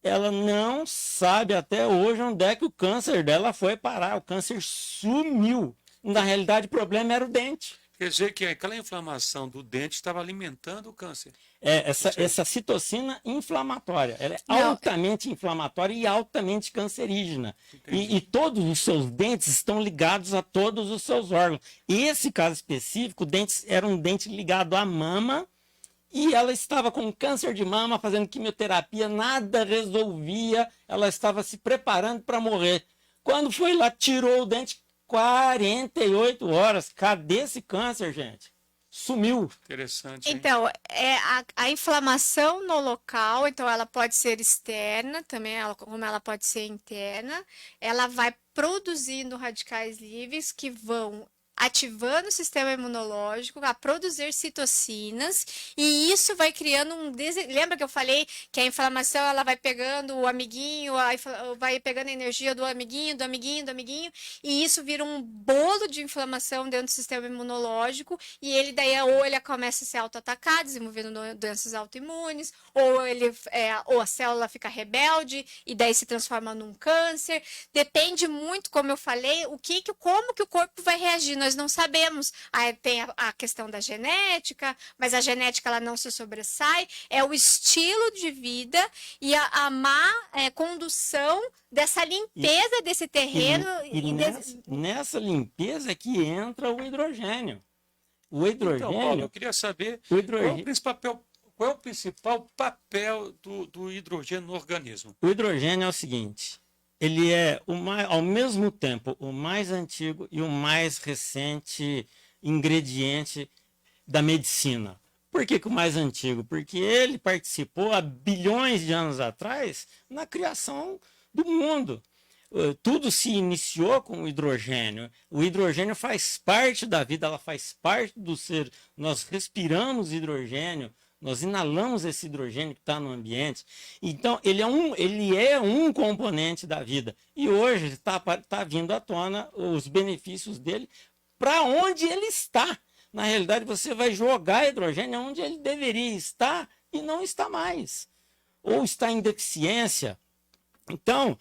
ela não sabe até hoje onde é que o câncer dela foi parar. O câncer sumiu. Na realidade, o problema era o dente. Quer dizer que aquela inflamação do dente estava alimentando o câncer. Essa citocina inflamatória. Ela é altamente inflamatória e altamente cancerígena. E todos os seus dentes estão ligados a todos os seus órgãos. Esse caso específico, era um dente ligado à mama e ela estava com câncer de mama, fazendo quimioterapia, nada resolvia, ela estava se preparando para morrer. Quando foi lá, tirou o dente, 48 horas. Cadê esse câncer, gente? Sumiu. Interessante. Hein? Então, a inflamação no local, então ela pode ser externa também, como ela pode ser interna, ela vai produzindo radicais livres que vão ativando o sistema imunológico a produzir citocinas e isso vai criando lembra que eu falei que a inflamação ela vai pegando o amiguinho, vai pegando a energia do amiguinho e isso vira um bolo de inflamação dentro do sistema imunológico e ele daí ou ele começa a se auto-atacar, desenvolvendo doenças autoimunes, ou a célula fica rebelde e daí se transforma num câncer. Depende muito, como eu falei, como que o corpo vai reagir. nós não sabemos. Aí tem a questão da genética, mas a genética ela não se sobressai, é o estilo de vida e a má condução dessa limpeza desse terreno. Nessa limpeza é que entra o hidrogênio. O hidrogênio... Então, Paulo, eu queria saber qual é o principal papel do hidrogênio no organismo? O hidrogênio é o seguinte, ele é, ao mesmo tempo, o mais antigo e o mais recente ingrediente da medicina. Por que o mais antigo? Porque ele participou há bilhões de anos atrás na criação do mundo. Tudo se iniciou com o hidrogênio. O hidrogênio faz parte da vida, ela faz parte do ser. Nós respiramos hidrogênio, nós inalamos esse hidrogênio que está no ambiente. Então, ele é um componente da vida. E hoje está vindo à tona os benefícios dele para onde ele está. Na realidade, você vai jogar hidrogênio onde ele deveria estar e não está mais. Ou está em deficiência. Então,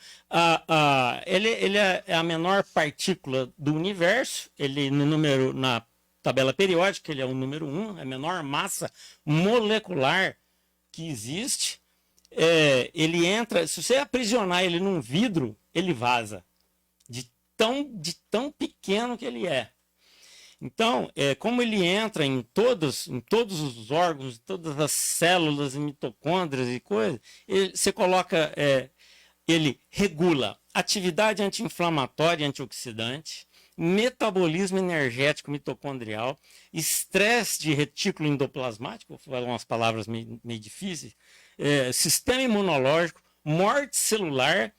ele é a menor partícula do universo. Ele, na tabela periódica, ele é o número 1, a menor massa molecular que existe. Ele entra, se você aprisionar ele num vidro, ele vaza. De tão pequeno que ele é. Então, como ele entra em todos os órgãos, todas as células, mitocôndrias e coisas, você coloca... ele regula atividade anti-inflamatória e antioxidante, metabolismo energético mitocondrial, estresse de retículo endoplasmático, vou falar umas palavras meio difíceis, sistema imunológico, morte celular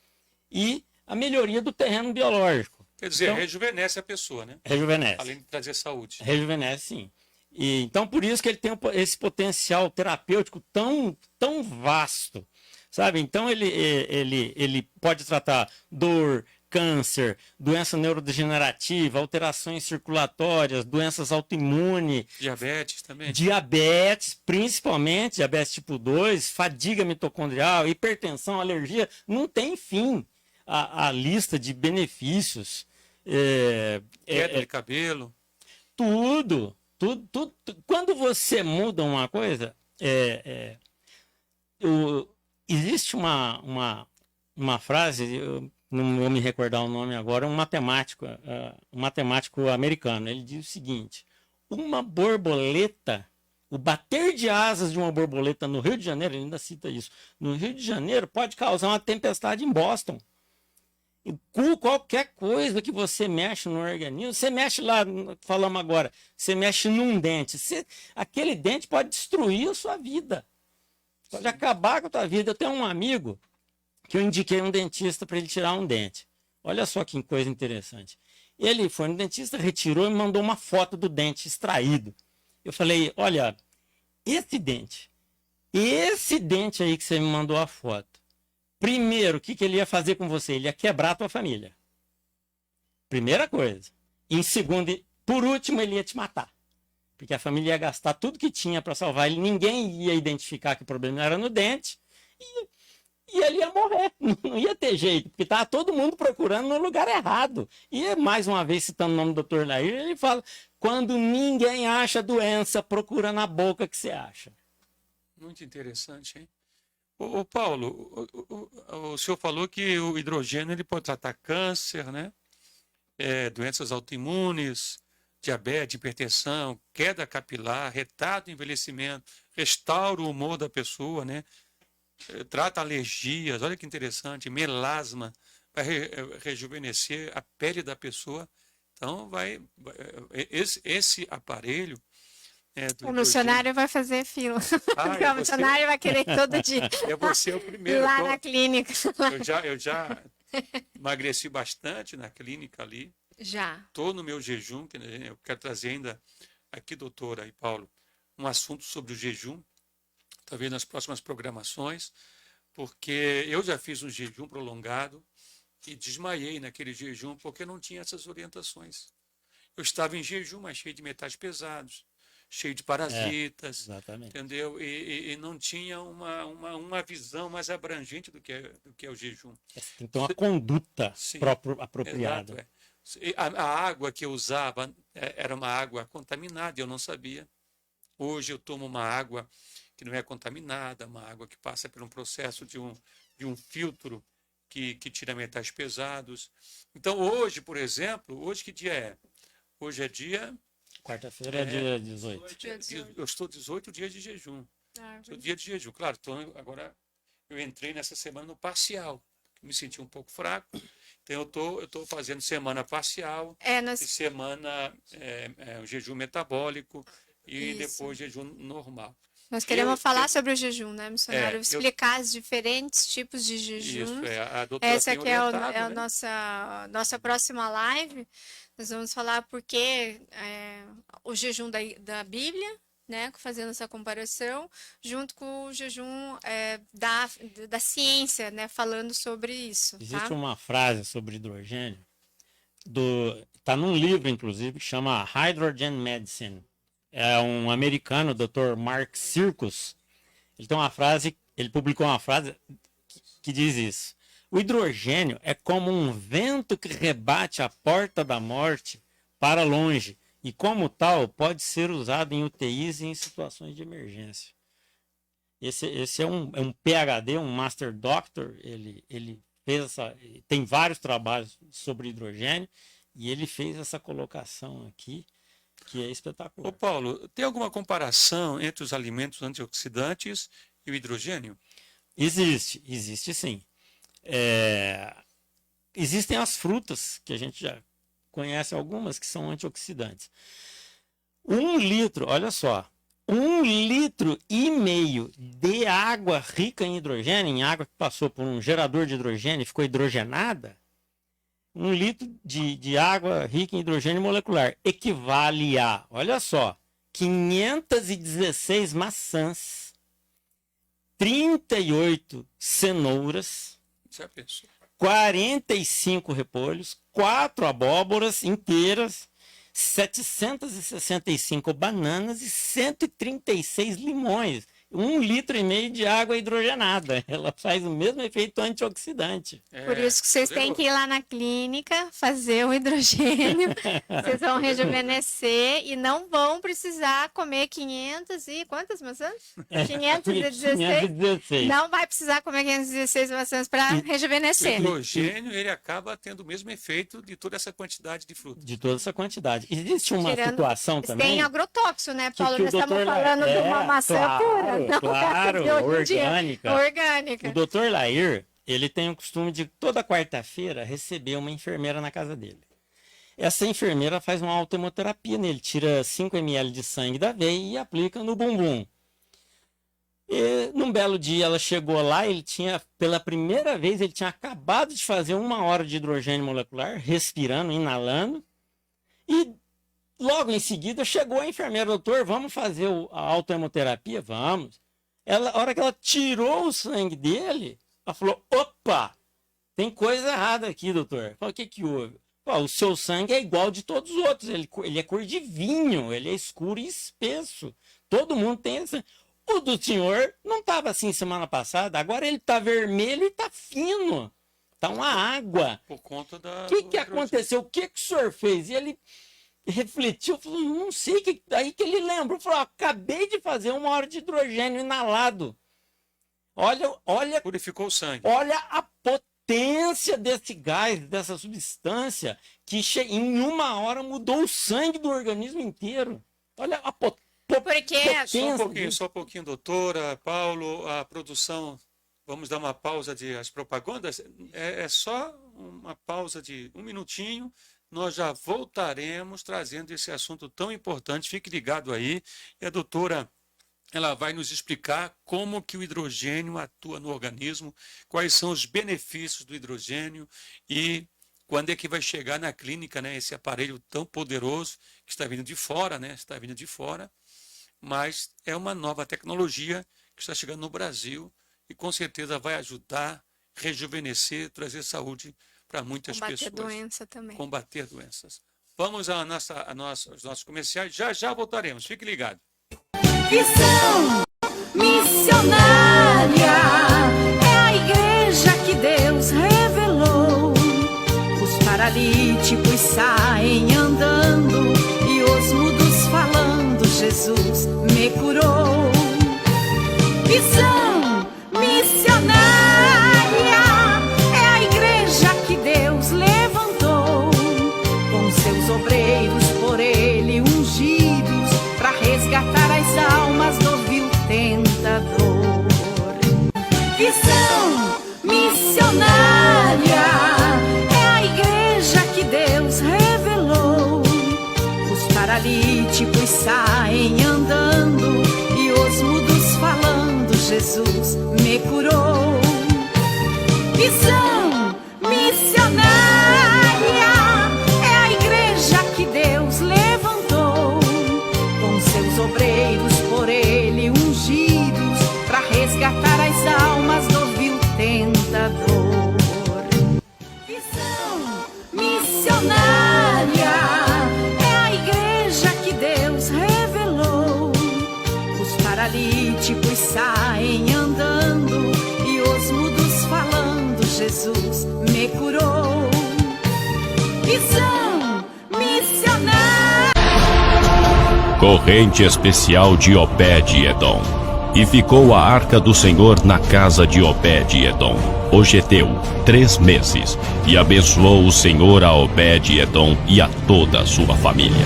e a melhoria do terreno biológico. Quer dizer, então, rejuvenesce a pessoa, né? Rejuvenesce. Além de trazer saúde. Rejuvenesce, sim. Então, por isso que ele tem esse potencial terapêutico tão vasto. Sabe? Então, ele pode tratar dor, câncer, doença neurodegenerativa, alterações circulatórias, doenças autoimunes. Diabetes também. Diabetes, principalmente diabetes tipo 2, fadiga mitocondrial, hipertensão, alergia. Não tem fim a lista de benefícios. Queda de cabelo. Tudo. Quando você muda uma coisa, existe uma frase, eu não vou me recordar o nome agora, um matemático americano. Ele diz o seguinte: uma borboleta, o bater de asas de uma borboleta no Rio de Janeiro, ele ainda cita isso, no Rio de Janeiro pode causar uma tempestade em Boston. Qualquer coisa que você mexe no organismo, você mexe lá, falamos agora, você mexe num dente, aquele dente pode destruir a sua vida. Pode acabar com a tua vida. Eu tenho um amigo que eu indiquei um dentista para ele tirar um dente. Olha só que coisa interessante. Ele foi no dentista, retirou e me mandou uma foto do dente extraído. Eu falei, olha, esse dente aí que você me mandou a foto, primeiro, o que ele ia fazer com você? Ele ia quebrar a tua família. Primeira coisa. Em segundo, por último, ele ia te matar. Porque a família ia gastar tudo que tinha para salvar ele. Ninguém ia identificar que o problema era no dente. E ele ia morrer. Não ia ter jeito. Porque estava todo mundo procurando no lugar errado. E, mais uma vez, citando o nome do Dr. Lair, ele fala, quando ninguém acha doença, procura na boca que você acha. Muito interessante, hein? Ô Paulo, o senhor falou que o hidrogênio ele pode tratar câncer, né? Doenças autoimunes, diabetes, hipertensão, queda capilar, retardo do envelhecimento, restaura o humor da pessoa, né? Trata alergias, olha que interessante, melasma, vai rejuvenescer a pele da pessoa. Então, esse aparelho... o missionário vai fazer fila. O missionário vai querer todo dia. Eu vou ser o primeiro. Lá na clínica. Eu já emagreci bastante na clínica ali. Já. Estou no meu jejum, que eu quero trazer ainda aqui, doutora e Paulo, um assunto sobre o jejum, talvez nas próximas programações, porque eu já fiz um jejum prolongado e desmaiei naquele jejum porque não tinha essas orientações. Eu estava em jejum, mas cheio de metais pesados, cheio de parasitas, entendeu? E não tinha uma visão mais abrangente do que é o jejum. Tem que ter uma conduta apropriada. Exato, A água que eu usava era uma água contaminada, eu não sabia. Hoje eu tomo uma água que não é contaminada, uma água que passa por um processo de um filtro que tira metais pesados. Então, hoje, por exemplo, hoje que dia é? Hoje é dia... Quarta-feira é dia 18. Eu estou 18 dias de jejum. Estou dia de jejum. Claro, agora eu entrei nessa semana no parcial. Me senti um pouco fraco. Então, eu estou fazendo semana parcial, e semana o jejum metabólico e Isso. Depois jejum normal. Nós queremos falar sobre o jejum, né, missionário? Explicar os diferentes tipos de jejum. Isso, a doutora Essa aqui é a né? nossa próxima live. Nós vamos falar por que o jejum da Bíblia, né, fazendo essa comparação, junto com o jejum da ciência, né, falando sobre isso. Existe uma frase sobre hidrogênio, está num livro, inclusive, que chama Hydrogen Medicine. É um americano, o Dr. Mark Circus. Ele publicou uma frase que diz isso. O hidrogênio é como um vento que rebate a porta da morte para longe e, como tal, pode ser usado em UTIs e em situações de emergência. Esse é um PhD, um Master Doctor. Ele tem vários trabalhos sobre hidrogênio e ele fez essa colocação aqui, que é espetacular. Ô Paulo, tem alguma comparação entre os alimentos antioxidantes e o hidrogênio? Existe sim. Existem as frutas, que a gente já conhece algumas, que são antioxidantes. 1 litro, olha só, 1,5 litro de água rica em hidrogênio, em água que passou por um gerador de hidrogênio e ficou hidrogenada, 1 litro de água rica em hidrogênio molecular equivale a, olha só, 516 maçãs, 38 cenouras, 45 repolhos, 4 abóboras inteiras, 765 bananas e 136 limões. 1,5 litro de água hidrogenada. Ela faz o mesmo efeito antioxidante. Por isso que vocês têm que ir lá na clínica, fazer o hidrogênio. Vocês vão rejuvenescer e não vão precisar comer 500 e... Quantas maçãs? 516. 516. Não vai precisar comer 516 maçãs para rejuvenescer. O hidrogênio, ele acaba tendo o mesmo efeito de toda essa quantidade de frutas. De toda essa quantidade. Existe uma situação também... Tem agrotóxico, né, Paulo? Nós estamos falando de uma maçã pura. Claro, orgânica. Orgânica. O doutor Lair, ele tem o costume de toda quarta-feira receber uma enfermeira na casa dele. Essa enfermeira faz uma autohemoterapia nele, tira 5 ml de sangue da veia e aplica no bumbum. E num belo dia ela chegou lá, pela primeira vez, ele tinha acabado de fazer 1 hora de hidrogênio molecular, respirando, inalando, e logo em seguida chegou a enfermeira: doutor, vamos fazer a autohemoterapia? Vamos. A hora que ela tirou o sangue dele, ela falou: opa, tem coisa errada aqui, doutor. Falei: o que houve? O seu sangue é igual de todos os outros, ele é cor de vinho, ele é escuro e espesso. Todo mundo tem esse. O do senhor não estava assim semana passada, agora ele está vermelho e está fino. Está uma água. Por conta da... O que aconteceu? O que o senhor fez? E ele refletiu, falou: não sei. Aí que ele lembrou, falou: acabei de fazer 1 hora de hidrogênio inalado. Olha, purificou o sangue. Olha a potência desse gás, dessa substância, que em 1 hora mudou o sangue do organismo inteiro. Olha a potência. Só um pouquinho, doutora, Paulo, a produção, vamos dar uma pausa as propagandas, é só uma pausa de 1 minutinho, nós já voltaremos trazendo esse assunto tão importante, fique ligado aí, e a doutora, ela vai nos explicar como que o hidrogênio atua no organismo, quais são os benefícios do hidrogênio e quando é que vai chegar na clínica, né, esse aparelho tão poderoso que está vindo de fora, mas é uma nova tecnologia que está chegando no Brasil e com certeza vai ajudar, rejuvenescer, trazer saúde para muitas pessoas. Combater doença também. Combater doenças. Vamos aos nossos comerciais, já voltaremos, fique ligado. Visão missionária é a igreja que Deus revelou. Os paralíticos paralíticos saem andando e os mudos falando, Jesus me curou. Visão missionária é a igreja que Deus levantou, com seus obreiros por ele ungidos, para resgatar as almas do vil tentador. Visão missionária é a igreja que Deus revelou. Os paralíticos saem andando e os mudos falando, Jesus me curou. Visão missionária é a igreja que Deus levantou, com seus obreiros por ele ungidos, para resgatar as almas do vil tentador. Visão missionária é a igreja que Deus revelou. Os paralíticos saem andando e os mudos falando, Jesus me curou. Visão missionária. Corrente especial de Obed-Edom. E ficou a arca do Senhor na casa de Obed-Edom, o geteu, 3 meses, e abençoou o Senhor a Obed-Edom e a toda a sua família.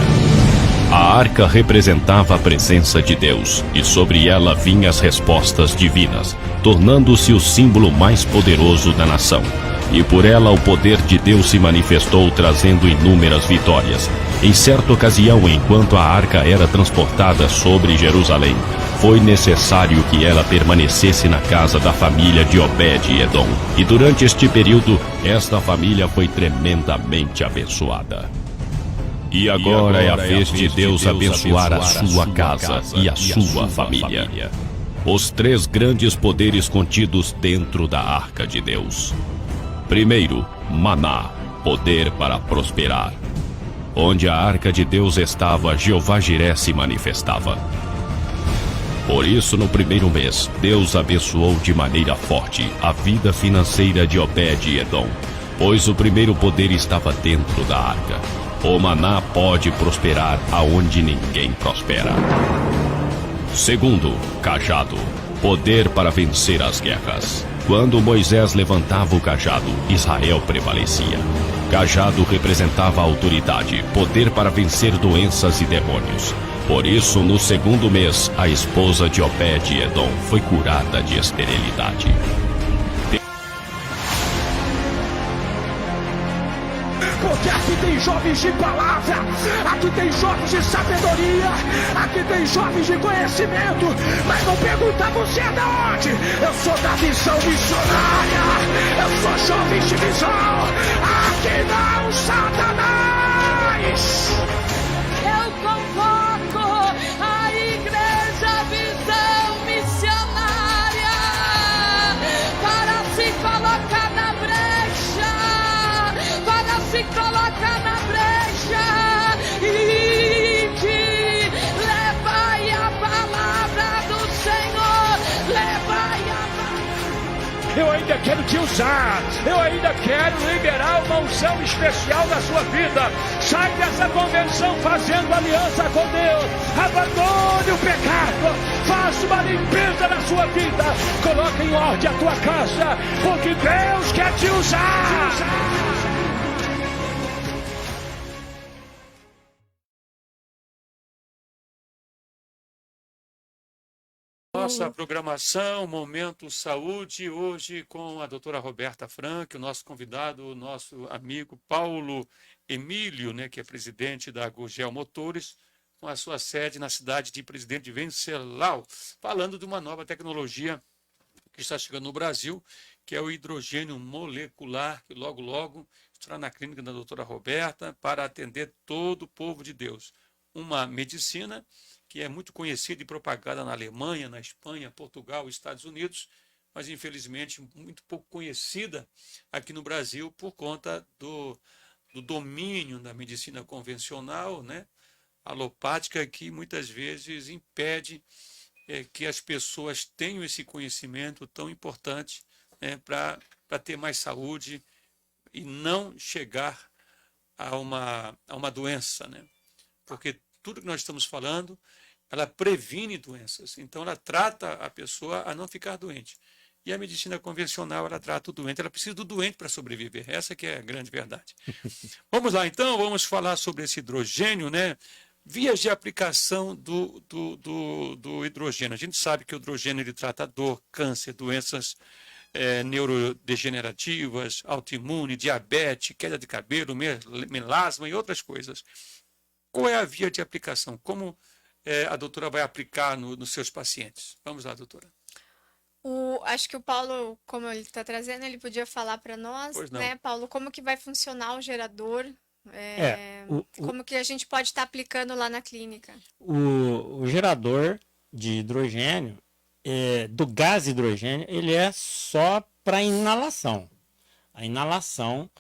A arca representava a presença de Deus, e sobre ela vinham as respostas divinas, tornando-se o símbolo mais poderoso da nação. E por ela o poder de Deus se manifestou, trazendo inúmeras vitórias. Em certa ocasião, enquanto a arca era transportada sobre Jerusalém, foi necessário que ela permanecesse na casa da família de Obed-Edom. E durante este período, esta família foi tremendamente abençoada. E agora é a vez de Deus abençoar a sua casa e a sua família. Os 3 grandes poderes contidos dentro da arca de Deus. Primeiro, maná, poder para prosperar. Onde a arca de Deus estava, Jeová Jiré se manifestava. Por isso, no primeiro mês, Deus abençoou de maneira forte a vida financeira de Obed-Edom, pois o primeiro poder estava dentro da arca. O maná pode prosperar aonde ninguém prospera. Segundo, cajado, poder para vencer as guerras. Quando Moisés levantava o cajado, Israel prevalecia. Cajado representava autoridade, poder para vencer doenças e demônios. Por isso, no segundo mês, a esposa de Obed-Edom foi curada de esterilidade. Porque aqui tem jovens de palavra, aqui tem jovens de sabedoria, aqui tem jovens de conhecimento, mas não pergunta você é da onde? Eu sou da visão missionária, eu sou jovem de visão, aqui não, Satanás. Eu convoco a igreja Visão Missionária para se colocar na brecha, para se colocar na brecha e que levai a palavra do Senhor, levai a palavra. Eu ainda quero te usar, eu ainda quero liberar uma unção especial na sua vida. Sai dessa convenção fazendo aliança com Deus, abandone o pecado, faça uma limpeza na sua vida, coloque em ordem a tua casa, porque Deus quer te usar. Nossa programação, Momento Saúde, hoje com a doutora Roberta Frank, o nosso convidado, o nosso amigo Paulo Emílio, né, que é presidente da Gugel Motores, com a sua sede na cidade de Presidente de Venceslau, falando de uma nova tecnologia que está chegando no Brasil, que é o hidrogênio molecular, que logo, logo estará na clínica da doutora Roberta para atender todo o povo de Deus. Uma medicina que é muito conhecida e propagada na Alemanha, na Espanha, Portugal, Estados Unidos, mas infelizmente muito pouco conhecida aqui no Brasil por conta do domínio da medicina convencional, né, alopática, que muitas vezes impede que as pessoas tenham esse conhecimento tão importante, né, para ter mais saúde e não chegar a uma doença, né? Porque tudo que nós estamos falando, ela previne doenças. Então, ela trata a pessoa a não ficar doente. E a medicina convencional, ela trata o doente. Ela precisa do doente para sobreviver. Essa que é a grande verdade. Vamos lá, então. Vamos falar sobre esse hidrogênio, né? Vias de aplicação do hidrogênio. A gente sabe que o hidrogênio ele trata dor, câncer, doenças neurodegenerativas, autoimune, diabetes, queda de cabelo, melasma e outras coisas. Qual é a via de aplicação? Como a doutora vai aplicar nos seus pacientes? Vamos lá, doutora. Acho que o Paulo, como ele está trazendo, ele podia falar para nós, né, Paulo, como que vai funcionar o gerador, como que a gente pode estar aplicando lá na clínica. O gerador de hidrogênio, do gás hidrogênio, ele é só para inalação. A inalação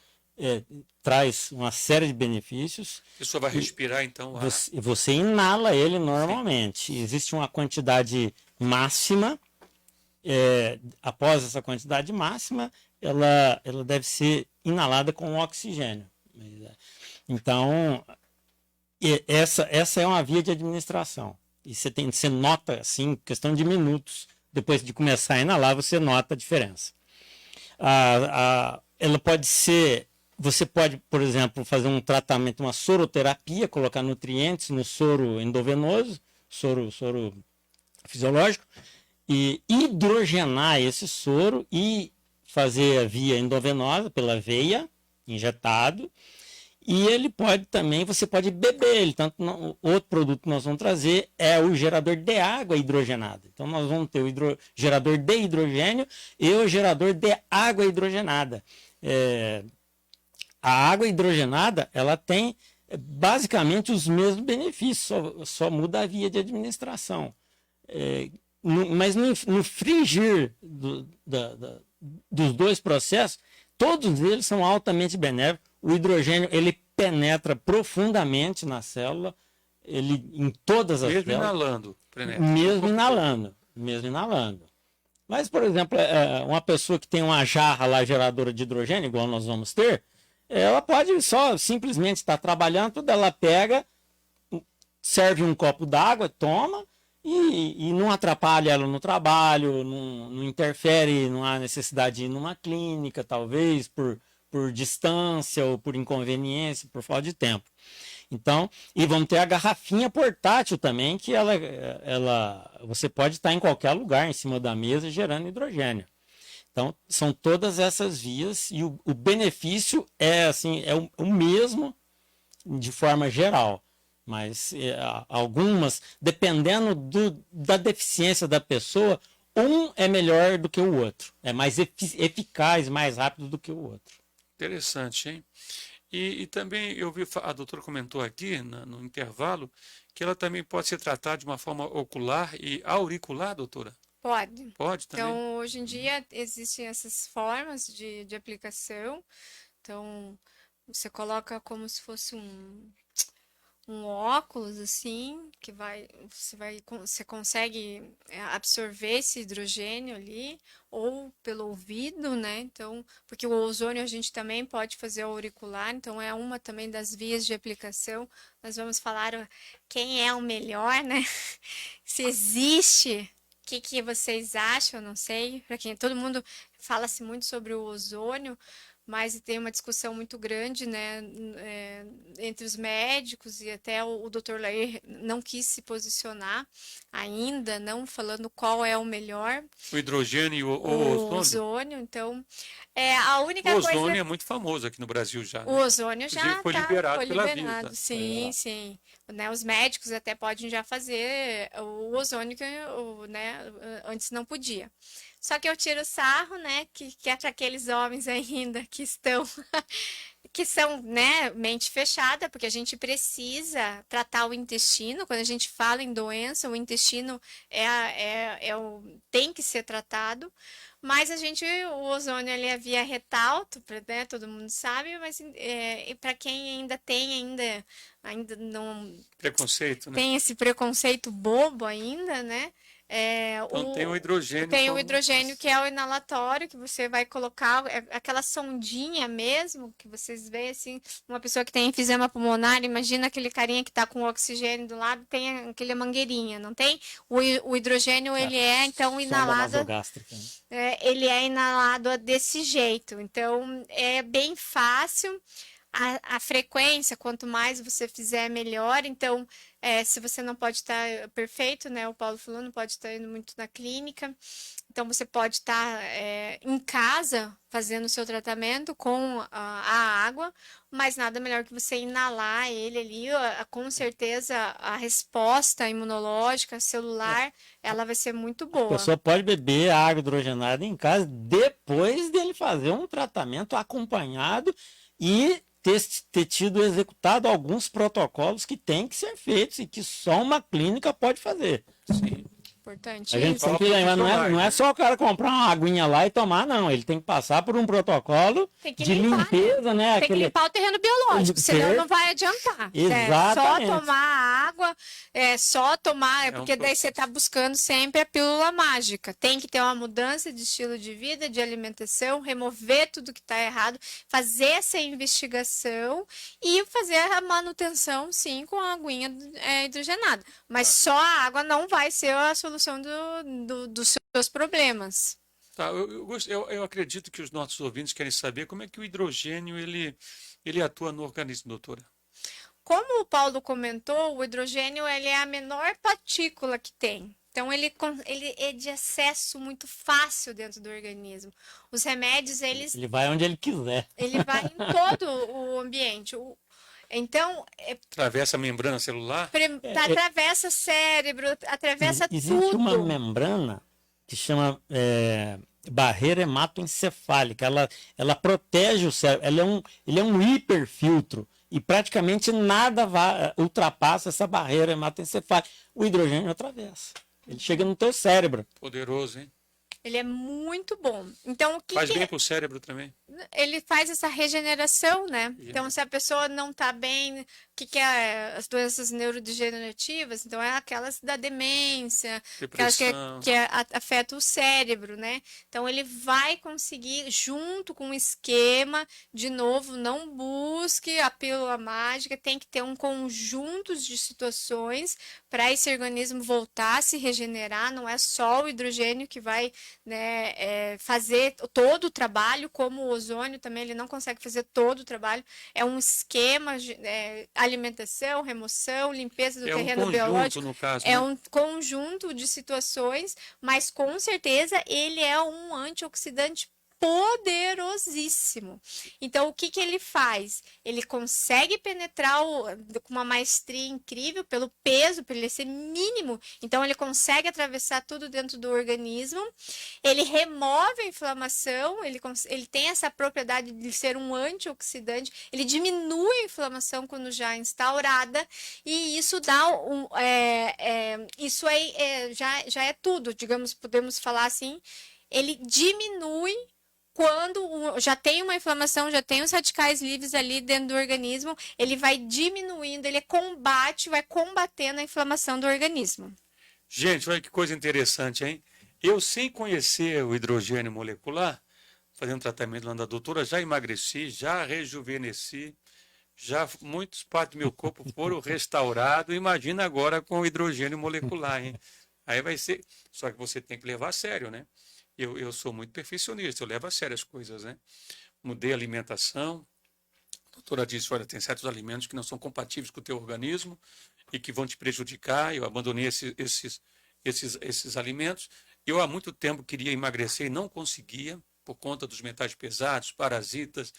traz uma série de benefícios. A pessoa vai respirar, então? Você inala ele normalmente. Sim. Existe uma quantidade máxima. Após essa quantidade máxima, ela deve ser inalada com oxigênio. Então, essa é uma via de administração. E você nota, assim, questão de minutos, depois de começar a inalar, você nota a diferença. Ela pode ser... Você pode, por exemplo, fazer um tratamento, uma soroterapia, colocar nutrientes no soro endovenoso, soro fisiológico, e hidrogenar esse soro e fazer a via endovenosa pela veia, injetado. E ele pode também, você pode beber ele. Outro produto que nós vamos trazer é o gerador de água hidrogenada. Então nós vamos ter o gerador de hidrogênio e o gerador de água hidrogenada. A água hidrogenada, ela tem basicamente os mesmos benefícios, só muda a via de administração. Mas no frigir dos dois processos, todos eles são altamente benéficos. O hidrogênio, ele penetra profundamente na célula, em todas as mesmo células. Inalando, penetra. Mesmo inalando. Mas, por exemplo, uma pessoa que tem uma jarra lá geradora de hidrogênio, igual nós vamos ter, ela pode só simplesmente estar trabalhando, tudo ela pega, serve um copo d'água, toma, e não atrapalha ela no trabalho, não interfere, não há necessidade de ir numa clínica, talvez, por distância ou por inconveniência, por falta de tempo. Então, e vamos ter a garrafinha portátil também, que você pode estar em qualquer lugar, em cima da mesa, gerando hidrogênio. Então, são todas essas vias e o benefício é o mesmo de forma geral. Mas algumas, dependendo da deficiência da pessoa, um é melhor do que o outro. É mais eficaz, mais rápido do que o outro. Interessante, hein? E também eu vi, a doutora comentou aqui no intervalo, que ela também pode ser tratada de uma forma ocular e auricular, doutora? Pode. Pode também? Então, hoje em dia, existem essas formas de aplicação. Então, você coloca como se fosse um óculos, assim, que você consegue absorver esse hidrogênio ali, ou pelo ouvido, né? Então, porque o ozônio a gente também pode fazer auricular, então é uma também das vias de aplicação. Nós vamos falar quem é o melhor, né? Se existe, o que vocês acham, não sei, para quem todo mundo fala-se muito sobre o ozônio, mas tem uma discussão muito grande, né, entre os médicos, e até o Dr. Lair não quis se posicionar ainda, não falando qual é o melhor. O hidrogênio e o ozônio. Então, a única coisa... O ozônio é muito famoso aqui no Brasil já, né? O ozônio já foi liberado foi pela liberado. Anvisa. Sim, sim. Né, os médicos até podem já fazer o ozônio, né, antes não podia. Só que eu tiro sarro, né, que é para aqueles homens ainda que são, né, mente fechada, porque a gente precisa tratar o intestino. Quando a gente fala em doença, o intestino tem que ser tratado. Mas o ozônio ele é via retal, né, todo mundo sabe, mas para quem ainda não preconceito, né? Tem esse preconceito bobo ainda, né? Então tem o hidrogênio. Tem o como- hidrogênio, que é o inalatório, que você vai colocar, aquela sondinha mesmo, que vocês veem assim, uma pessoa que tem enfisema pulmonar, imagina aquele carinha que está com oxigênio do lado, tem aquele mangueirinha, não tem? O hidrogênio, ele é, então, Sonda inalado, nasogástrica, né? ele é inalado desse jeito. Então, é bem fácil. A frequência, quanto mais você fizer, melhor. Então, se você não pode estar perfeito, né? O Paulo falou, não pode estar indo muito na clínica. Então, você pode estar em casa fazendo o seu tratamento com a água, mas nada melhor que você inalar ele ali. Com certeza, a resposta imunológica, celular, ela vai ser muito A boa. pessoa pode beber água hidrogenada em casa depois dele fazer um tratamento acompanhado e ter tido executado alguns protocolos que têm que ser feitos e que só uma clínica pode fazer. Sim. Importante A gente isso. tem que lembrar, não é só o cara comprar uma aguinha lá e tomar, não. Ele tem que passar por um protocolo Tem que de limpar, limpeza, né? Tem que limpar o terreno biológico, senão não vai adiantar. Exatamente. Só tomar a água, só tomar, porque daí você está buscando sempre a pílula mágica. Tem que ter uma mudança de estilo de vida, de alimentação, remover tudo que está errado, fazer essa investigação e fazer a manutenção, sim, com a aguinha hidrogenada. Mas só a água não vai ser a solução dos seus problemas. Tá, eu acredito que os nossos ouvintes querem saber como é que o hidrogênio ele atua no organismo, doutora. Como o Paulo comentou, o hidrogênio ele é a menor partícula que tem. Então, ele é de acesso muito fácil dentro do organismo. Os remédios, Ele vai onde ele quiser. ele vai em todo o ambiente. Então, Atravessa a membrana celular? atravessa cérebro, atravessa Existe tudo. uma membrana que chama barreira hematoencefálica. Ela protege o cérebro. Ele é um hiperfiltro. E praticamente nada ultrapassa essa barreira hematoencefálica. O hidrogênio atravessa. Ele chega no teu cérebro. Poderoso, hein? Ele é muito bom. Então, o que Faz que bem para o cérebro também. ele faz essa regeneração, né? Então, se a pessoa não está bem, o que é as doenças neurodegenerativas? Então, é aquelas da demência, aquelas Depressão. que afeta o cérebro, né? Então, ele vai conseguir, junto com o esquema, de novo, não busque a pílula mágica, tem que ter um conjunto de situações para esse organismo voltar a se regenerar, não é só o hidrogênio que vai, né, fazer todo o trabalho, como o ozônio também, ele não consegue fazer todo o trabalho, é um esquema, alimentação, remoção, limpeza do terreno biológico, no caso, é né? um conjunto de situações, mas com certeza ele é um antioxidante poderosíssimo. Então, o que ele faz? Ele consegue penetrar com uma maestria incrível pelo peso, por ele ser mínimo. Então, ele consegue atravessar tudo dentro do organismo. Ele remove a inflamação. Ele tem essa propriedade de ser um antioxidante. Ele diminui a inflamação quando já instaurada. E isso dá isso aí já é tudo, digamos, podemos falar assim. Ele diminui quando já tem uma inflamação, já tem os radicais livres ali dentro do organismo, ele vai diminuindo, ele vai combatendo a inflamação do organismo. Gente, olha que coisa interessante, hein? Eu, sem conhecer o hidrogênio molecular, fazendo tratamento lá da doutora, já emagreci, já rejuvenesci, já muitas partes do meu corpo foram restaurados. Imagina agora com o hidrogênio molecular, hein? Aí vai ser... Só que você tem que levar a sério, né? Eu sou muito perfeccionista, eu levo a sério as coisas, né? Mudei a alimentação. A doutora disse, olha, tem certos alimentos que não são compatíveis com o teu organismo e que vão te prejudicar. Eu abandonei esses alimentos. Eu há muito tempo queria emagrecer e não conseguia, por conta dos metais pesados, parasitas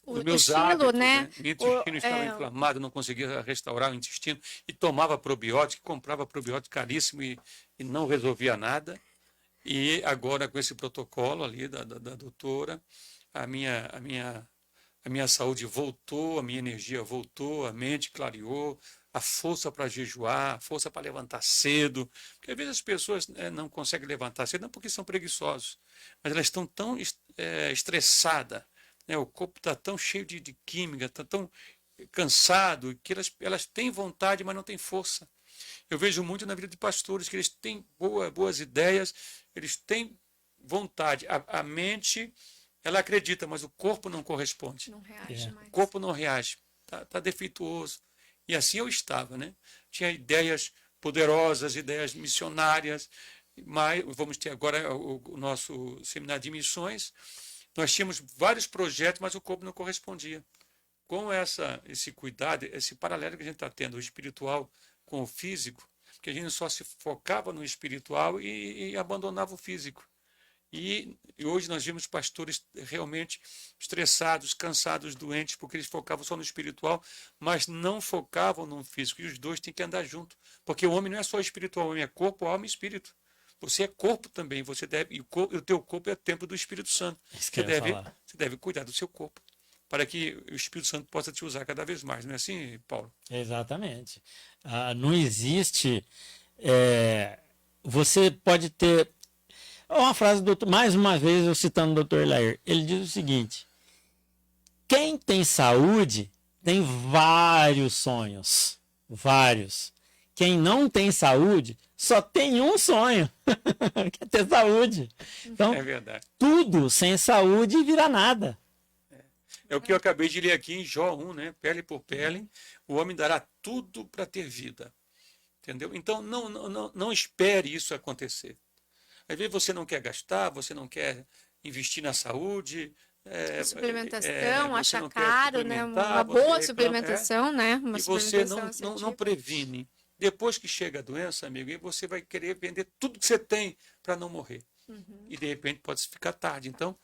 os meus hábitos, né? Meu intestino estava inflamado, não conseguia restaurar o intestino e tomava probiótico, comprava probiótico caríssimo e não resolvia nada. E agora com esse protocolo ali da doutora, a minha saúde voltou, a minha energia voltou, a mente clareou, a força para jejuar, a força para levantar cedo. Porque às vezes as pessoas não conseguem levantar cedo, não porque são preguiçosos, mas elas estão tão estressadas. O corpo está tão cheio de química, está tão cansado, que elas têm vontade, mas não têm força. Eu vejo muito na vida de pastores que eles têm boas ideias, eles têm vontade. A mente, ela acredita, mas o corpo não corresponde. Não reage mais. O corpo não reage, tá defeituoso. E assim eu estava, né? Tinha ideias poderosas, ideias missionárias, mas vamos ter agora o nosso seminário de missões. Nós tínhamos vários projetos, mas o corpo não correspondia. Com esse cuidado, esse paralelo que a gente está tendo, o espiritual com o físico, que a gente só se focava no espiritual e abandonava o físico. E hoje nós vimos pastores realmente estressados, cansados, doentes, porque eles focavam só no espiritual, mas não focavam no físico. E os dois têm que andar junto, porque o homem não é só espiritual, o homem é corpo, alma e espírito. Você é corpo também, você deve, e o teu corpo é templo do Espírito Santo. Você deve cuidar do seu corpo, para que o Espírito Santo possa te usar cada vez mais. Não é assim, Paulo? Exatamente. Não existe... você pode ter... Uma frase, mais uma vez, eu citando o Dr. Lair, ele diz o seguinte: quem tem saúde tem vários sonhos. Vários. Quem não tem saúde só tem um sonho, que é ter saúde. Então, é verdade. Tudo sem saúde vira nada. É o que eu acabei de ler aqui em Jó 1, né? Pele por pele, o homem dará tudo para ter vida. Entendeu? Então, não espere isso acontecer. Às vezes você não quer gastar, você não quer investir na saúde. Suplementação, acha caro, né? Uma boa suplementação, né? Uma e você não previne. Depois que chega a doença, amigo, e você vai querer vender tudo que você tem para não morrer. E de repente pode ficar tarde. Então,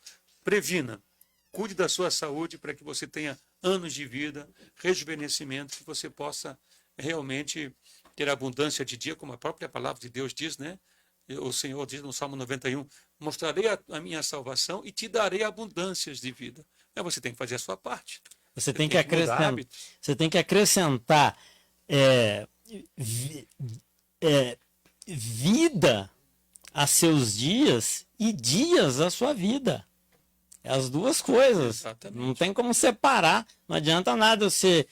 previna. Cuide da sua saúde para que você tenha anos de vida, rejuvenescimento, que você possa realmente ter abundância de dia, como a própria palavra de Deus diz, né? O Senhor diz no Salmo 91, mostrarei a minha salvação e te darei abundâncias de vida. Mas você tem que fazer a sua parte. Você tem que acrescentar vida a seus dias e dias à sua vida. É as duas coisas. Exatamente. Não tem como separar. Não adianta nada você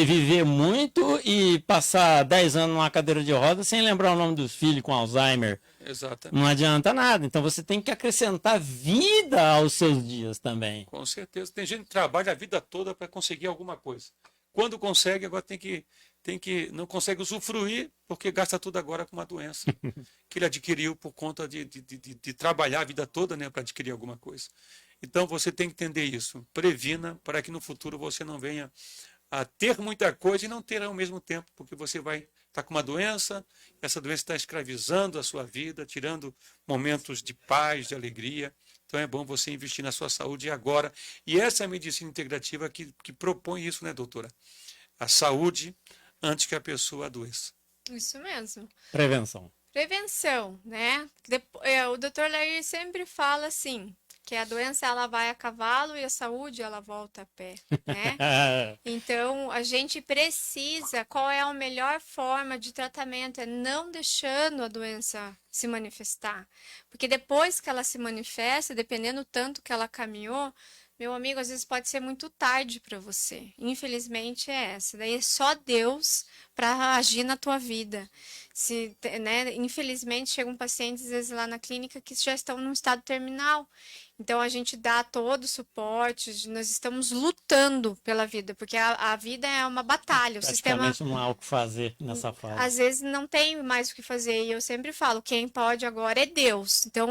viver muito e passar 10 anos numa cadeira de roda sem lembrar o nome dos filhos com Alzheimer. Exatamente. Não adianta nada. Então você tem que acrescentar vida aos seus dias também. Com certeza. Tem gente que trabalha a vida toda para conseguir alguma coisa. Quando consegue, agora não consegue usufruir, porque gasta tudo agora com uma doença que ele adquiriu por conta de trabalhar a vida toda, né, para adquirir alguma coisa. Então você tem que entender isso. Previna para que no futuro você não venha a ter muita coisa e não ter ao mesmo tempo, porque você vai estar com uma doença, essa doença está escravizando a sua vida, tirando momentos de paz, de alegria. Então é bom você investir na sua saúde agora. E essa é a medicina integrativa que propõe isso, né, doutora? A saúde antes que a pessoa adoeça. Isso mesmo. Prevenção, né? O Dr. Lair sempre fala assim, que a doença ela vai a cavalo e a saúde ela volta a pé, né? Então, a gente precisa, qual é a melhor forma de tratamento? É não deixando a doença se manifestar. Porque depois que ela se manifesta, dependendo do tanto que ela caminhou, meu amigo, às vezes pode ser muito tarde para você. Infelizmente é essa. Daí é só Deus para agir na tua vida. Né? Infelizmente chegam pacientes às vezes lá na clínica que já estão num estado terminal. Então a gente dá todo o suporte, nós estamos lutando pela vida, porque a vida é uma batalha. O sistema não há o que fazer nessa fase. Às vezes não tem mais o que fazer, e eu sempre falo, quem pode agora é Deus. Então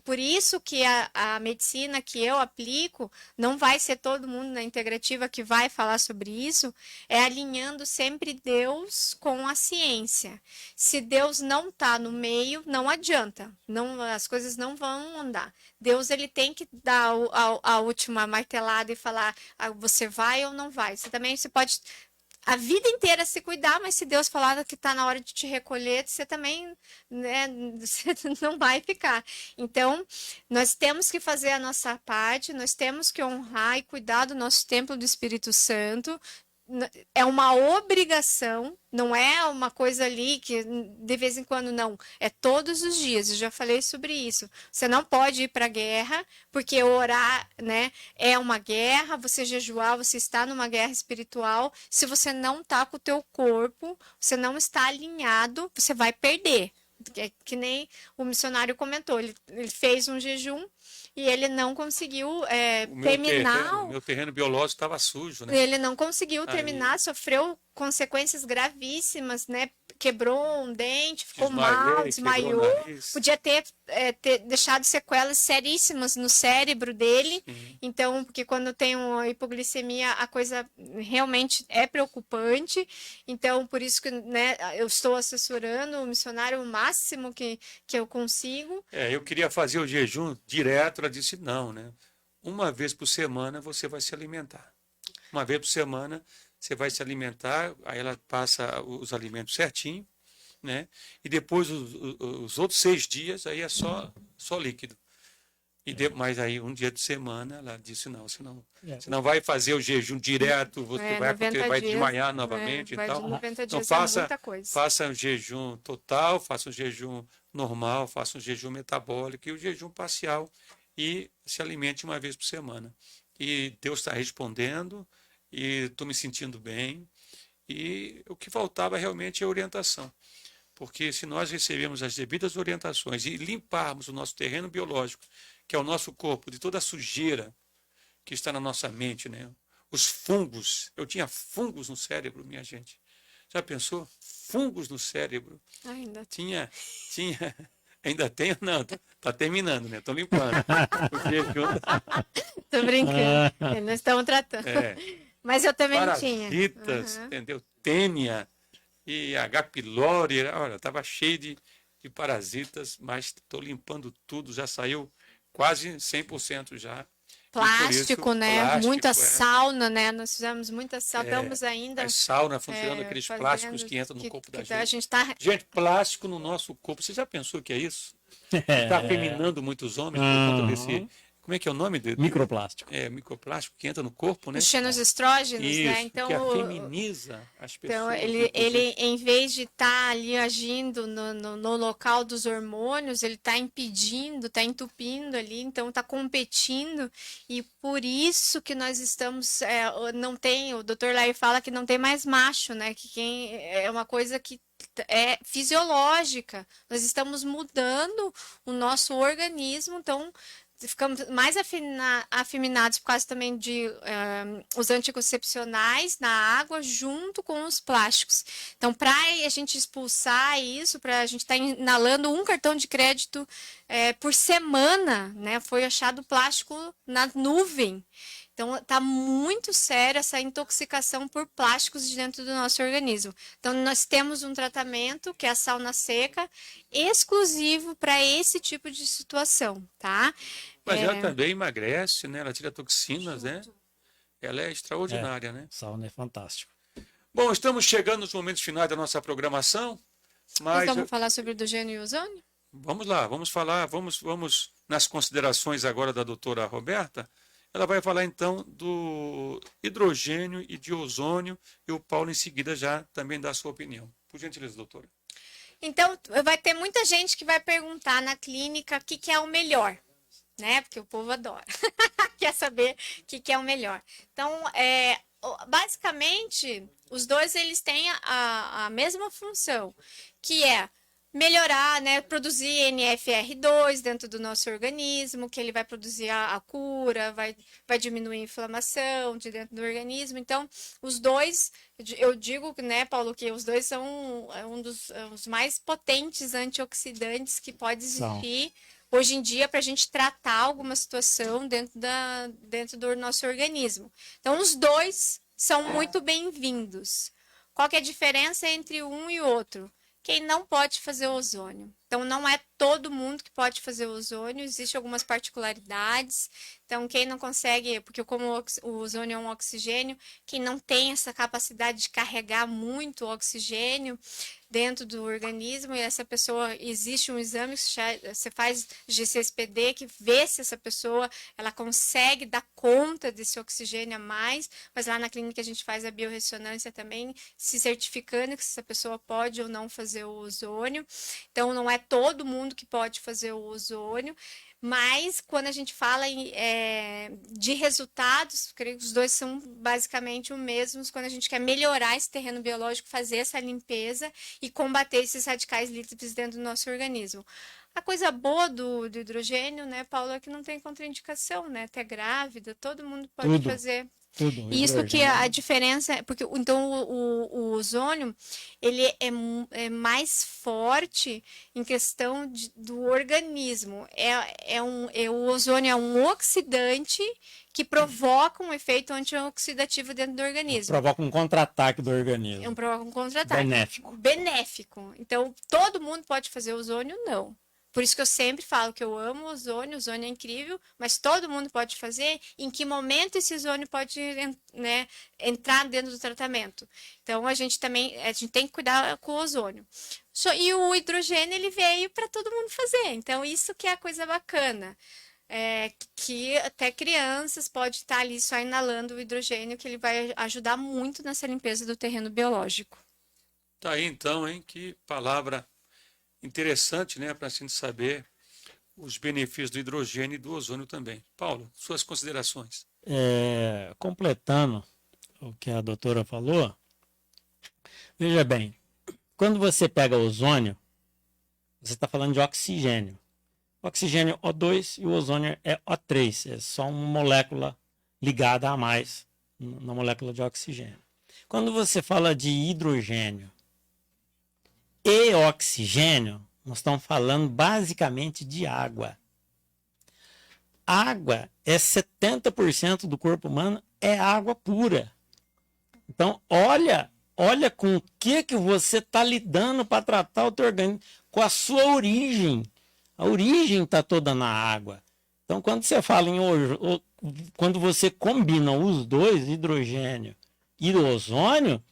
por isso que a medicina que eu aplico, não vai ser todo mundo na integrativa que vai falar sobre isso, é alinhando sempre Deus com a ciência. Se Deus não está no meio, não adianta, as coisas não vão andar. Deus ele tem que dar a última martelada e falar, você vai ou não vai. Você pode a vida inteira se cuidar, mas se Deus falar que está na hora de te recolher, você também, né, você não vai ficar. Então, nós temos que fazer a nossa parte, nós temos que honrar e cuidar do nosso templo do Espírito Santo, é uma obrigação, não é uma coisa ali que de vez em quando não, é todos os dias. Eu já falei sobre isso. Você não pode ir para a guerra, porque orar, né, é uma guerra, você jejuar, você está numa guerra espiritual. Se você não está com o teu corpo, você não está alinhado, você vai perder. Que nem o missionário comentou, ele fez um jejum e ele não conseguiu terminar. O meu terreno biológico estava sujo, né? Ele não conseguiu terminar, sofreu consequências gravíssimas, né? Quebrou um dente, ficou mal, desmaiou. Podia ter deixado sequelas seríssimas no cérebro dele. Sim. Então, porque quando tem uma hipoglicemia, a coisa realmente é preocupante. Então, por isso que, né, eu estou assessorando o missionário o máximo que eu consigo. Eu queria fazer o jejum direto, ela disse não, né? Uma vez por semana você vai se alimentar. Uma vez por semana você vai se alimentar, aí ela passa os alimentos certinho, né? E depois os outros 6 dias aí é só líquido. Mas aí um dia de semana ela disse não, você não vai fazer o jejum direto, você vai desmaiar novamente e tal. 90 então dias faça um jejum total, faça um jejum normal, faça um jejum metabólico e o jejum parcial e se alimente uma vez por semana. E Deus está respondendo e estou me sentindo bem. E o que faltava realmente é orientação. Porque se nós recebemos as devidas orientações e limparmos o nosso terreno biológico, que é o nosso corpo, de toda a sujeira que está na nossa mente, né? Os fungos, eu tinha fungos no cérebro, minha gente. Já pensou? Fungos no cérebro. Ainda tinha. Ainda tenho? Não, tá terminando, né? Estou limpando. Tô brincando. Nós estamos tratando. Mas eu também tinha. Parasitas, entendeu? Tênia e H. pylori. Olha, estava cheio de parasitas, mas estou limpando tudo, já saiu quase 100% já. Plástico, isso, né? Plástico, muita sauna, né? Nós fizemos muita sauna, estamos ainda. A sauna funcionando, aqueles plásticos que entram no corpo da gente. Gente, plástico no nosso corpo. Você já pensou o que é isso? Está afeminando muitos homens por conta desse. Como é que é o nome dele? Microplástico. Microplástico que entra no corpo, né? Os xenoestrógenos, isso, né? Então, que afeminiza as pessoas. Então, ele em vez de estar ali agindo no local dos hormônios, ele está impedindo, está entupindo ali, então está competindo. E por isso que nós estamos, não tem, o Dr. Lair fala que não tem mais macho, né? Que é uma coisa que é fisiológica. Nós estamos mudando o nosso organismo, então ficamos mais afeminados por causa também de os anticoncepcionais na água junto com os plásticos. Então, para a gente expulsar isso, para a gente estar inalando um cartão de crédito por semana, né? Foi achado plástico na nuvem. Então, está muito séria essa intoxicação por plásticos dentro do nosso organismo. Então, nós temos um tratamento, que é a sauna seca, exclusivo para esse tipo de situação, tá? Mas ela também emagrece, né? Ela tira toxinas, né? Ela é extraordinária, né? Sauna é fantástico. Bom, estamos chegando nos momentos finais da nossa programação. Mas vamos falar sobre hidrogênio e ozônio? Vamos lá, vamos falar, vamos nas considerações agora da doutora Roberta. Ela vai falar então do hidrogênio e de ozônio e o Paulo em seguida já também dá a sua opinião. Por gentileza, doutora. Então, vai ter muita gente que vai perguntar na clínica o que é o melhor, né? Porque o povo adora. Quer saber o que é o melhor. Então, basicamente, os dois eles têm a mesma função, que é melhorar, né, produzir NFR2 dentro do nosso organismo, que ele vai produzir a cura, vai diminuir a inflamação de dentro do organismo. Então, os dois, eu digo, né, Paulo, que os dois são um dos os mais potentes antioxidantes que pode existir hoje em dia para a gente tratar alguma situação dentro do nosso organismo. Então, os dois são muito bem-vindos. Qual que é a diferença entre um e o outro? Quem não pode fazer ozônio. Então, não é todo mundo que pode fazer o ozônio, existem algumas particularidades. Então, quem não consegue, porque como o ozônio é um oxigênio, quem não tem essa capacidade de carregar muito oxigênio dentro do organismo, e essa pessoa, existe um exame que você faz GCSPD, que vê se essa pessoa, ela consegue dar conta desse oxigênio a mais, mas lá na clínica a gente faz a biorressonância também, se certificando que essa pessoa pode ou não fazer o ozônio. Então, não é todo mundo que pode fazer o ozônio, mas quando a gente fala de resultados, creio que os dois são basicamente os mesmos. Quando a gente quer melhorar esse terreno biológico, fazer essa limpeza e combater esses radicais livres dentro do nosso organismo. A coisa boa do hidrogênio, né, Paulo, é que não tem contraindicação, né? Até grávida, todo mundo pode fazer. Tudo. Isso que a diferença é porque então o ozônio ele é mais forte em questão do organismo. O ozônio é um oxidante que provoca um efeito antioxidativo dentro do organismo. Provoca um contra-ataque do organismo. Provoca um contra-ataque. Benéfico. Então, todo mundo pode fazer ozônio? Não. Por isso que eu sempre falo que eu amo o ozônio é incrível, mas todo mundo pode fazer. Em que momento esse ozônio pode, né, entrar dentro do tratamento? Então, a gente tem que cuidar com o ozônio. E o hidrogênio, ele veio para todo mundo fazer. Então, isso que é a coisa bacana. Que até crianças podem estar ali só inalando o hidrogênio, que ele vai ajudar muito nessa limpeza do terreno biológico. Tá aí então, hein? Que palavra interessante, né, para a gente saber os benefícios do hidrogênio e do ozônio também. Paulo, suas considerações. Completando o que a doutora falou, veja bem, quando você pega ozônio, você está falando de oxigênio. O oxigênio é O2 e o ozônio é O3, é só uma molécula ligada a mais na molécula de oxigênio. Quando você fala de hidrogênio e oxigênio, nós estamos falando basicamente de água. Água é 70% do corpo humano, é água pura. Então, olha com o que você está lidando para tratar o teu organismo, com a sua origem. A origem está toda na água. Então, quando você fala quando você combina os dois, hidrogênio e ozônio,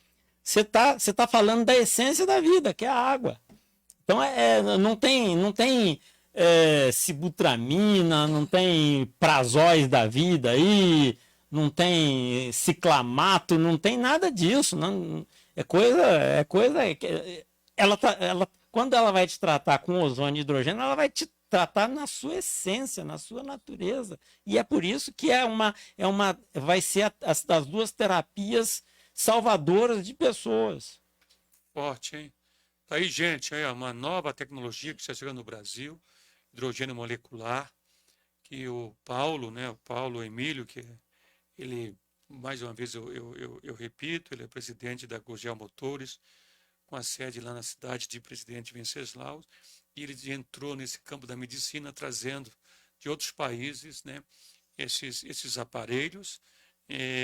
você tá falando da essência da vida, que é a água. Então, não tem sibutramina, não tem prazóis da vida aí, não tem ciclamato, não tem nada disso. Não, quando ela vai te tratar com ozônio e hidrogênio, ela vai te tratar na sua essência, na sua natureza. E é por isso que vai ser das duas terapias salvadoras de pessoas. Forte, hein? Tá aí, gente, é uma nova tecnologia que está chegando no Brasil, hidrogênio molecular, que o Paulo Emílio, que ele, mais uma vez eu repito, ele é presidente da Gurgel Motores, com a sede lá na cidade de Presidente Venceslau, e ele entrou nesse campo da medicina, trazendo de outros países, né, esses aparelhos,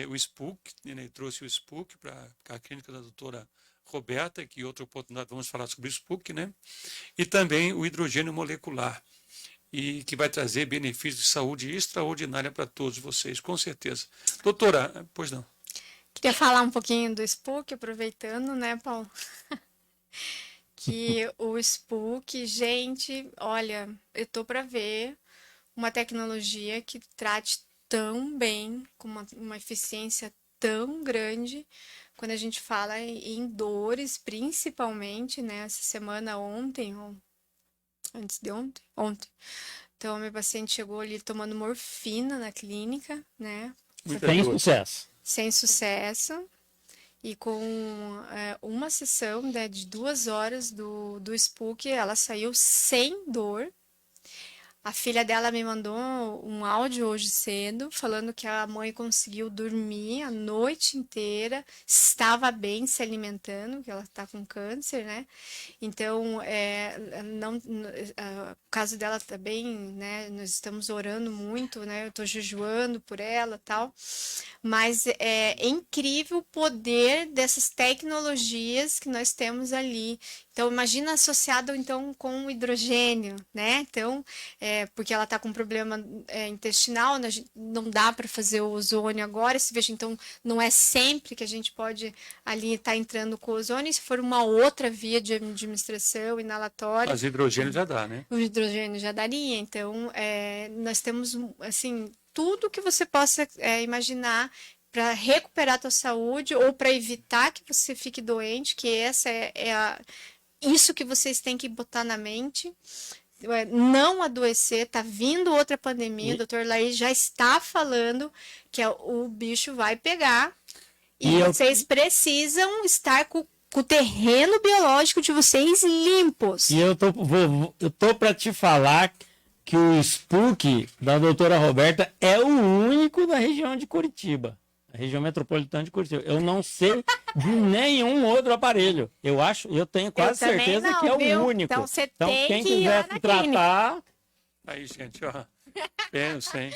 o SPUC, ele trouxe o SPUC para a clínica da doutora Roberta, que em outra oportunidade vamos falar sobre o SPUC, né, e também o hidrogênio molecular, e que vai trazer benefícios de saúde extraordinária para todos vocês, com certeza. Doutora, pois não. Queria falar um pouquinho do SPUC, aproveitando, né, Paulo? Que o SPUC, gente, olha, eu tô para ver uma tecnologia que trate tão bem, com uma eficiência tão grande, quando a gente fala em dores, principalmente, né? Essa semana, antes de ontem. Então, a minha paciente chegou ali tomando morfina na clínica, né? Sem sucesso. E com uma sessão, né, de 2 horas do SPUC, ela saiu sem dor. A filha dela me mandou um áudio hoje cedo, falando que a mãe conseguiu dormir a noite inteira, estava bem se alimentando, que ela está com câncer, né? Então, o caso dela tá bem, né? Nós estamos orando muito, né? Eu estou jejuando por ela, tal. Mas é incrível o poder dessas tecnologias que nós temos ali. Então, imagina associado então com o hidrogênio, né? Então, porque ela está com problema intestinal, né? Não dá para fazer o ozônio agora. Se veja, então, não é sempre que a gente pode ali estar entrando com o ozônio. Se for uma outra via de administração inalatória. Mas hidrogênio já dá, né? O hidrogênio já daria. Então, nós temos, assim, tudo que você possa imaginar para recuperar a tua saúde ou para evitar que você fique doente, que essa isso que vocês têm que botar na mente. Não adoecer, tá vindo outra pandemia, o doutor Laí já está falando que o bicho vai pegar e vocês precisam estar com o terreno biológico de vocês limpos. E eu tô para te falar que o Spook da doutora Roberta é o único da região de Curitiba. A região metropolitana de Curitiba. Eu não sei de nenhum outro aparelho. Eu tenho quase certeza não, que é viu? o único. Então você tem quem que ir quiser lá na se tratar. Aí, gente, ó, pensem.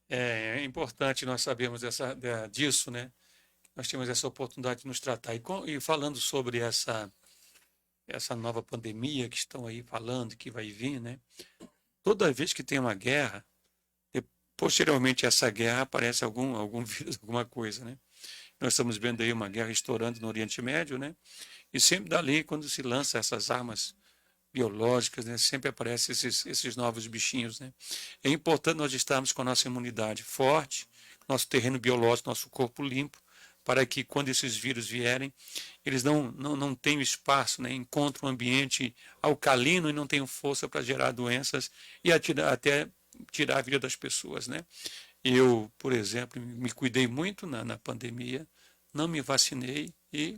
É importante nós sabermos disso, né? Nós temos essa oportunidade de nos tratar. E falando sobre essa nova pandemia que estão aí falando, que vai vir, né? Toda vez que tem uma guerra, posteriormente a essa guerra aparece algum vírus, alguma coisa, né? Nós estamos vendo aí uma guerra estourando no Oriente Médio, né? E sempre dali, quando se lança essas armas biológicas, né? Sempre aparecem esses novos bichinhos, né? É importante nós estarmos com a nossa imunidade forte, nosso terreno biológico, nosso corpo limpo, para que quando esses vírus vierem, eles não tenham espaço, né? Encontrem um ambiente alcalino e não tenham força para gerar doenças e até tirar a vida das pessoas, né? Eu, por exemplo, me cuidei muito na pandemia, não me vacinei e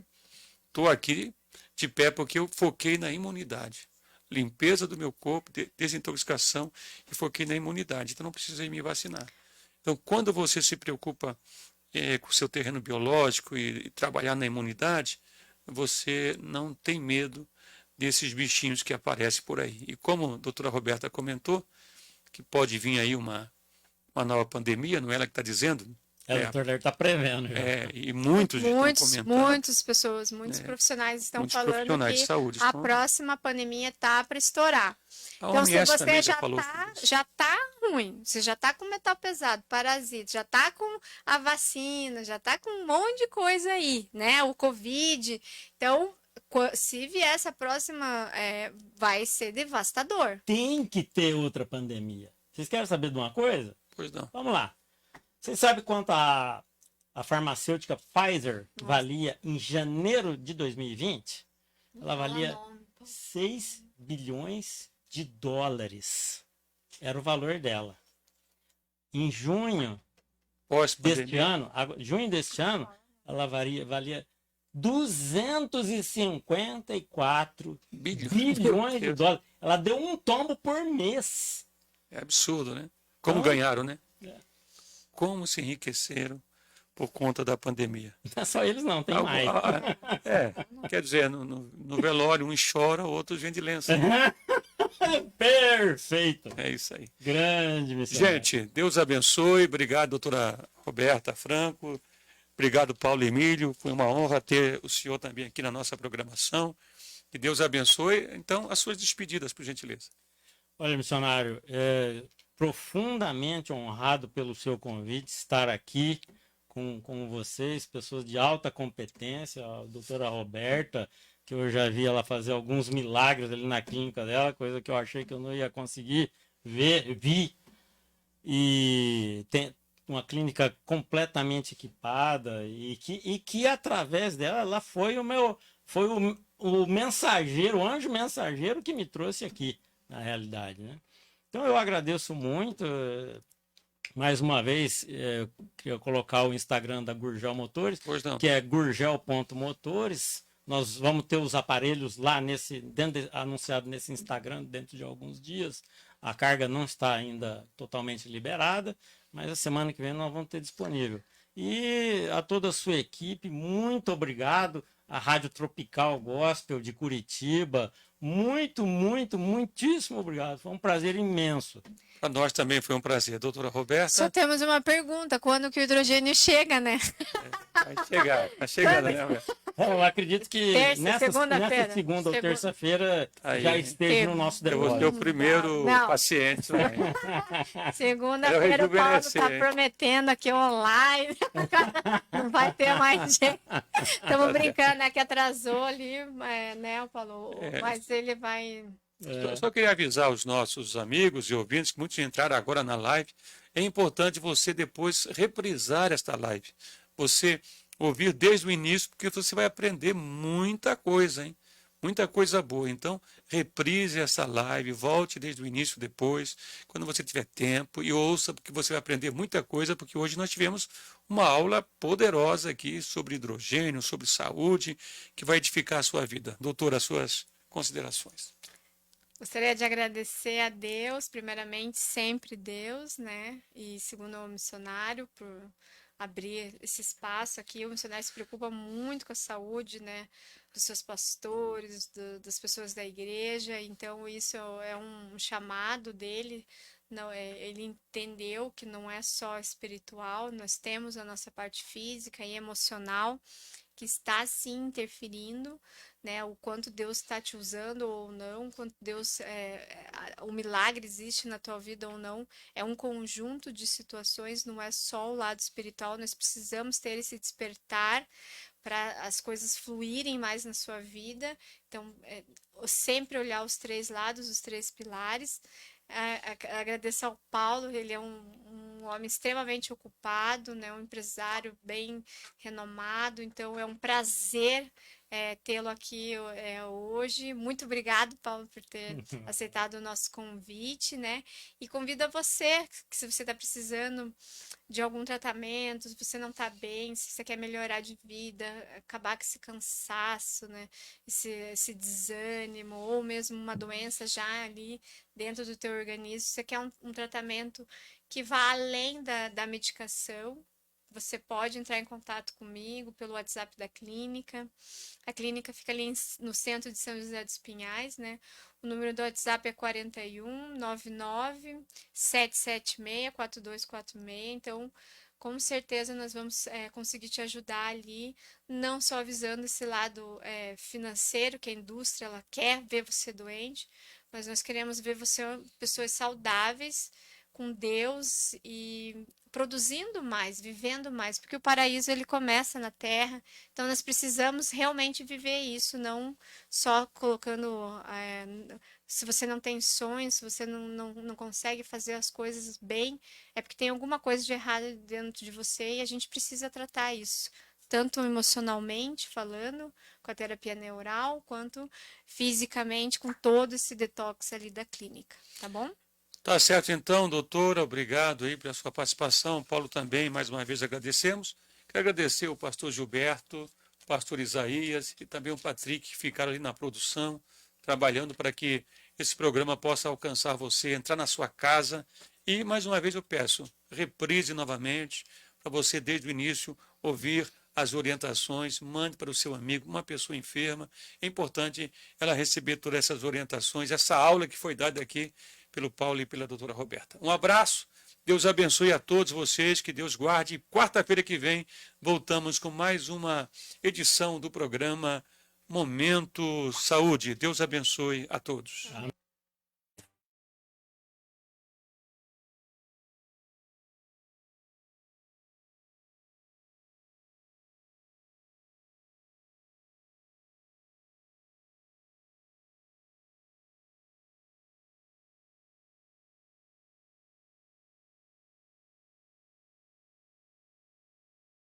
estou aqui de pé porque eu foquei na imunidade, limpeza do meu corpo, desintoxicação e foquei na imunidade, então não precisei me vacinar. Então, quando você se preocupa com o seu terreno biológico e trabalhar na imunidade, você não tem medo desses bichinhos que aparecem por aí. E como a doutora Roberta comentou, que pode vir aí uma nova pandemia, não é ela que está dizendo? O doutor está prevendo. E muitos estão comentando. Muitas pessoas, muitos profissionais estão falando profissionais que de saúde a próxima pandemia está para estourar. A Então, se OMS você também já está ruim, você já está com metal pesado, parasita, já está com a vacina, já está com um monte de coisa aí, né? O Covid. Então, se vier essa próxima, vai ser devastador. Tem que ter outra pandemia. Vocês querem saber de uma coisa? Pois não. Vamos lá. Vocês sabem quanto a farmacêutica Pfizer valia em janeiro de 2020? Ela valia 6 bilhões de dólares. Era o valor dela. Em junho deste ano, ela valia 254 bilhões de dólares. Ela deu um tombo por mês. É absurdo, né? Como ganharam, né? Como se enriqueceram por conta da pandemia. Não é só eles não, tem mais. Quer dizer, no velório uns choram, outros vendem lenço. Perfeito. É isso aí. Grande missionário. Gente, Deus abençoe. Obrigado, doutora Roberta Franco. Obrigado, Paulo Emílio. Foi uma honra ter o senhor também aqui na nossa programação. Que Deus abençoe. Então, as suas despedidas, por gentileza. Olha, missionário, profundamente honrado pelo seu convite, estar aqui com vocês, pessoas de alta competência, a doutora Roberta, que eu já vi ela fazer alguns milagres ali na clínica dela, coisa que eu achei que eu não ia conseguir vi, e tem uma clínica completamente equipada e que através dela, ela foi o mensageiro, o anjo mensageiro que me trouxe aqui, na realidade, né? Então eu agradeço muito. Mais uma vez, queria colocar o Instagram da Gurgel Motores, que é gurgel.motores. Nós vamos ter os aparelhos lá anunciado nesse Instagram dentro de alguns dias. A carga não está ainda totalmente liberada, mas a semana que vem nós vamos ter disponível. E a toda a sua equipe, muito obrigado. A Rádio Tropical Gospel de Curitiba, muitíssimo obrigado. Foi um prazer imenso. Para nós também foi um prazer. Doutora Roberta, Só temos uma pergunta: quando que o hidrogênio chega, né? vai chegar, né? Eu acredito que Terça, nessa segunda-feira. segunda ou Segunda. terça-feira Aí. já esteja no nosso Eu vou ser depósito. o primeiro Não. paciente também. Segunda-feira o Paulo rejuvenescer, está hein? prometendo aqui online. Não vai ter mais jeito. Estamos brincando, né? Que atrasou ali, né, Paulo? Mas ele vai. Só queria avisar os nossos amigos e ouvintes, que muitos entraram agora na live. É importante você depois reprisar esta live. Você ouvir desde o início, porque você vai aprender muita coisa, hein? Muita coisa boa. Então, reprise essa live, volte desde o início depois, quando você tiver tempo, e ouça, porque você vai aprender muita coisa, porque hoje nós tivemos uma aula poderosa aqui sobre hidrogênio, sobre saúde, que vai edificar a sua vida. Doutora, as suas considerações. Gostaria de agradecer a Deus, primeiramente, sempre Deus, né? E segundo o missionário, por abrir esse espaço aqui. O missionário se preocupa muito com a saúde, né? Dos seus pastores, das pessoas da igreja. Então, isso é um chamado dele. Não, ele entendeu que não é só espiritual, nós temos a nossa parte física e emocional, que está sim interferindo, né? O quanto Deus está te usando ou não, quanto Deus, o milagre existe na tua vida ou não, é um conjunto de situações, não é só o lado espiritual. Nós precisamos ter esse despertar para as coisas fluírem mais na sua vida. Então, sempre olhar os três lados, os três pilares. Agradecer ao Paulo, ele é um homem extremamente ocupado, né? Um empresário bem renomado, então é um prazer tê-lo aqui hoje. Muito obrigado, Paulo, por ter aceitado o nosso convite, né? E convido a você, que se você está precisando de algum tratamento, se você não está bem, se você quer melhorar de vida, acabar com esse cansaço, né? Esse desânimo, ou mesmo uma doença já ali dentro do teu organismo, você quer um tratamento que vá além da medicação, você pode entrar em contato comigo pelo WhatsApp da clínica. A clínica fica ali no centro de São José dos Pinhais, né? O número do WhatsApp é 41 99 776 4246. Então, com certeza nós vamos conseguir te ajudar ali, não só visando esse lado financeiro, que a indústria ela quer ver você doente, mas nós queremos ver você pessoas saudáveis, com Deus e produzindo mais, vivendo mais, porque o paraíso ele começa na terra. Então nós precisamos realmente viver isso, não só colocando se você não tem sonhos, se você não consegue fazer as coisas bem, é porque tem alguma coisa de errado dentro de você e a gente precisa tratar isso, tanto emocionalmente falando, com a terapia neural, quanto fisicamente, com todo esse detox ali da clínica, tá bom? Tá certo então, doutora, obrigado aí pela sua participação. Paulo também, mais uma vez agradecemos. Quero agradecer o pastor Gilberto, o pastor Isaías e também o Patrick, que ficaram ali na produção, trabalhando para que esse programa possa alcançar você, entrar na sua casa. E mais uma vez eu peço, reprise novamente, para você desde o início ouvir as orientações, mande para o seu amigo, uma pessoa enferma. É importante ela receber todas essas orientações, essa aula que foi dada aqui pelo Paulo e pela doutora Roberta. Um abraço, Deus abençoe a todos vocês, que Deus guarde. Quarta-feira que vem voltamos com mais uma edição do programa Momento Saúde. Deus abençoe a todos. Amém.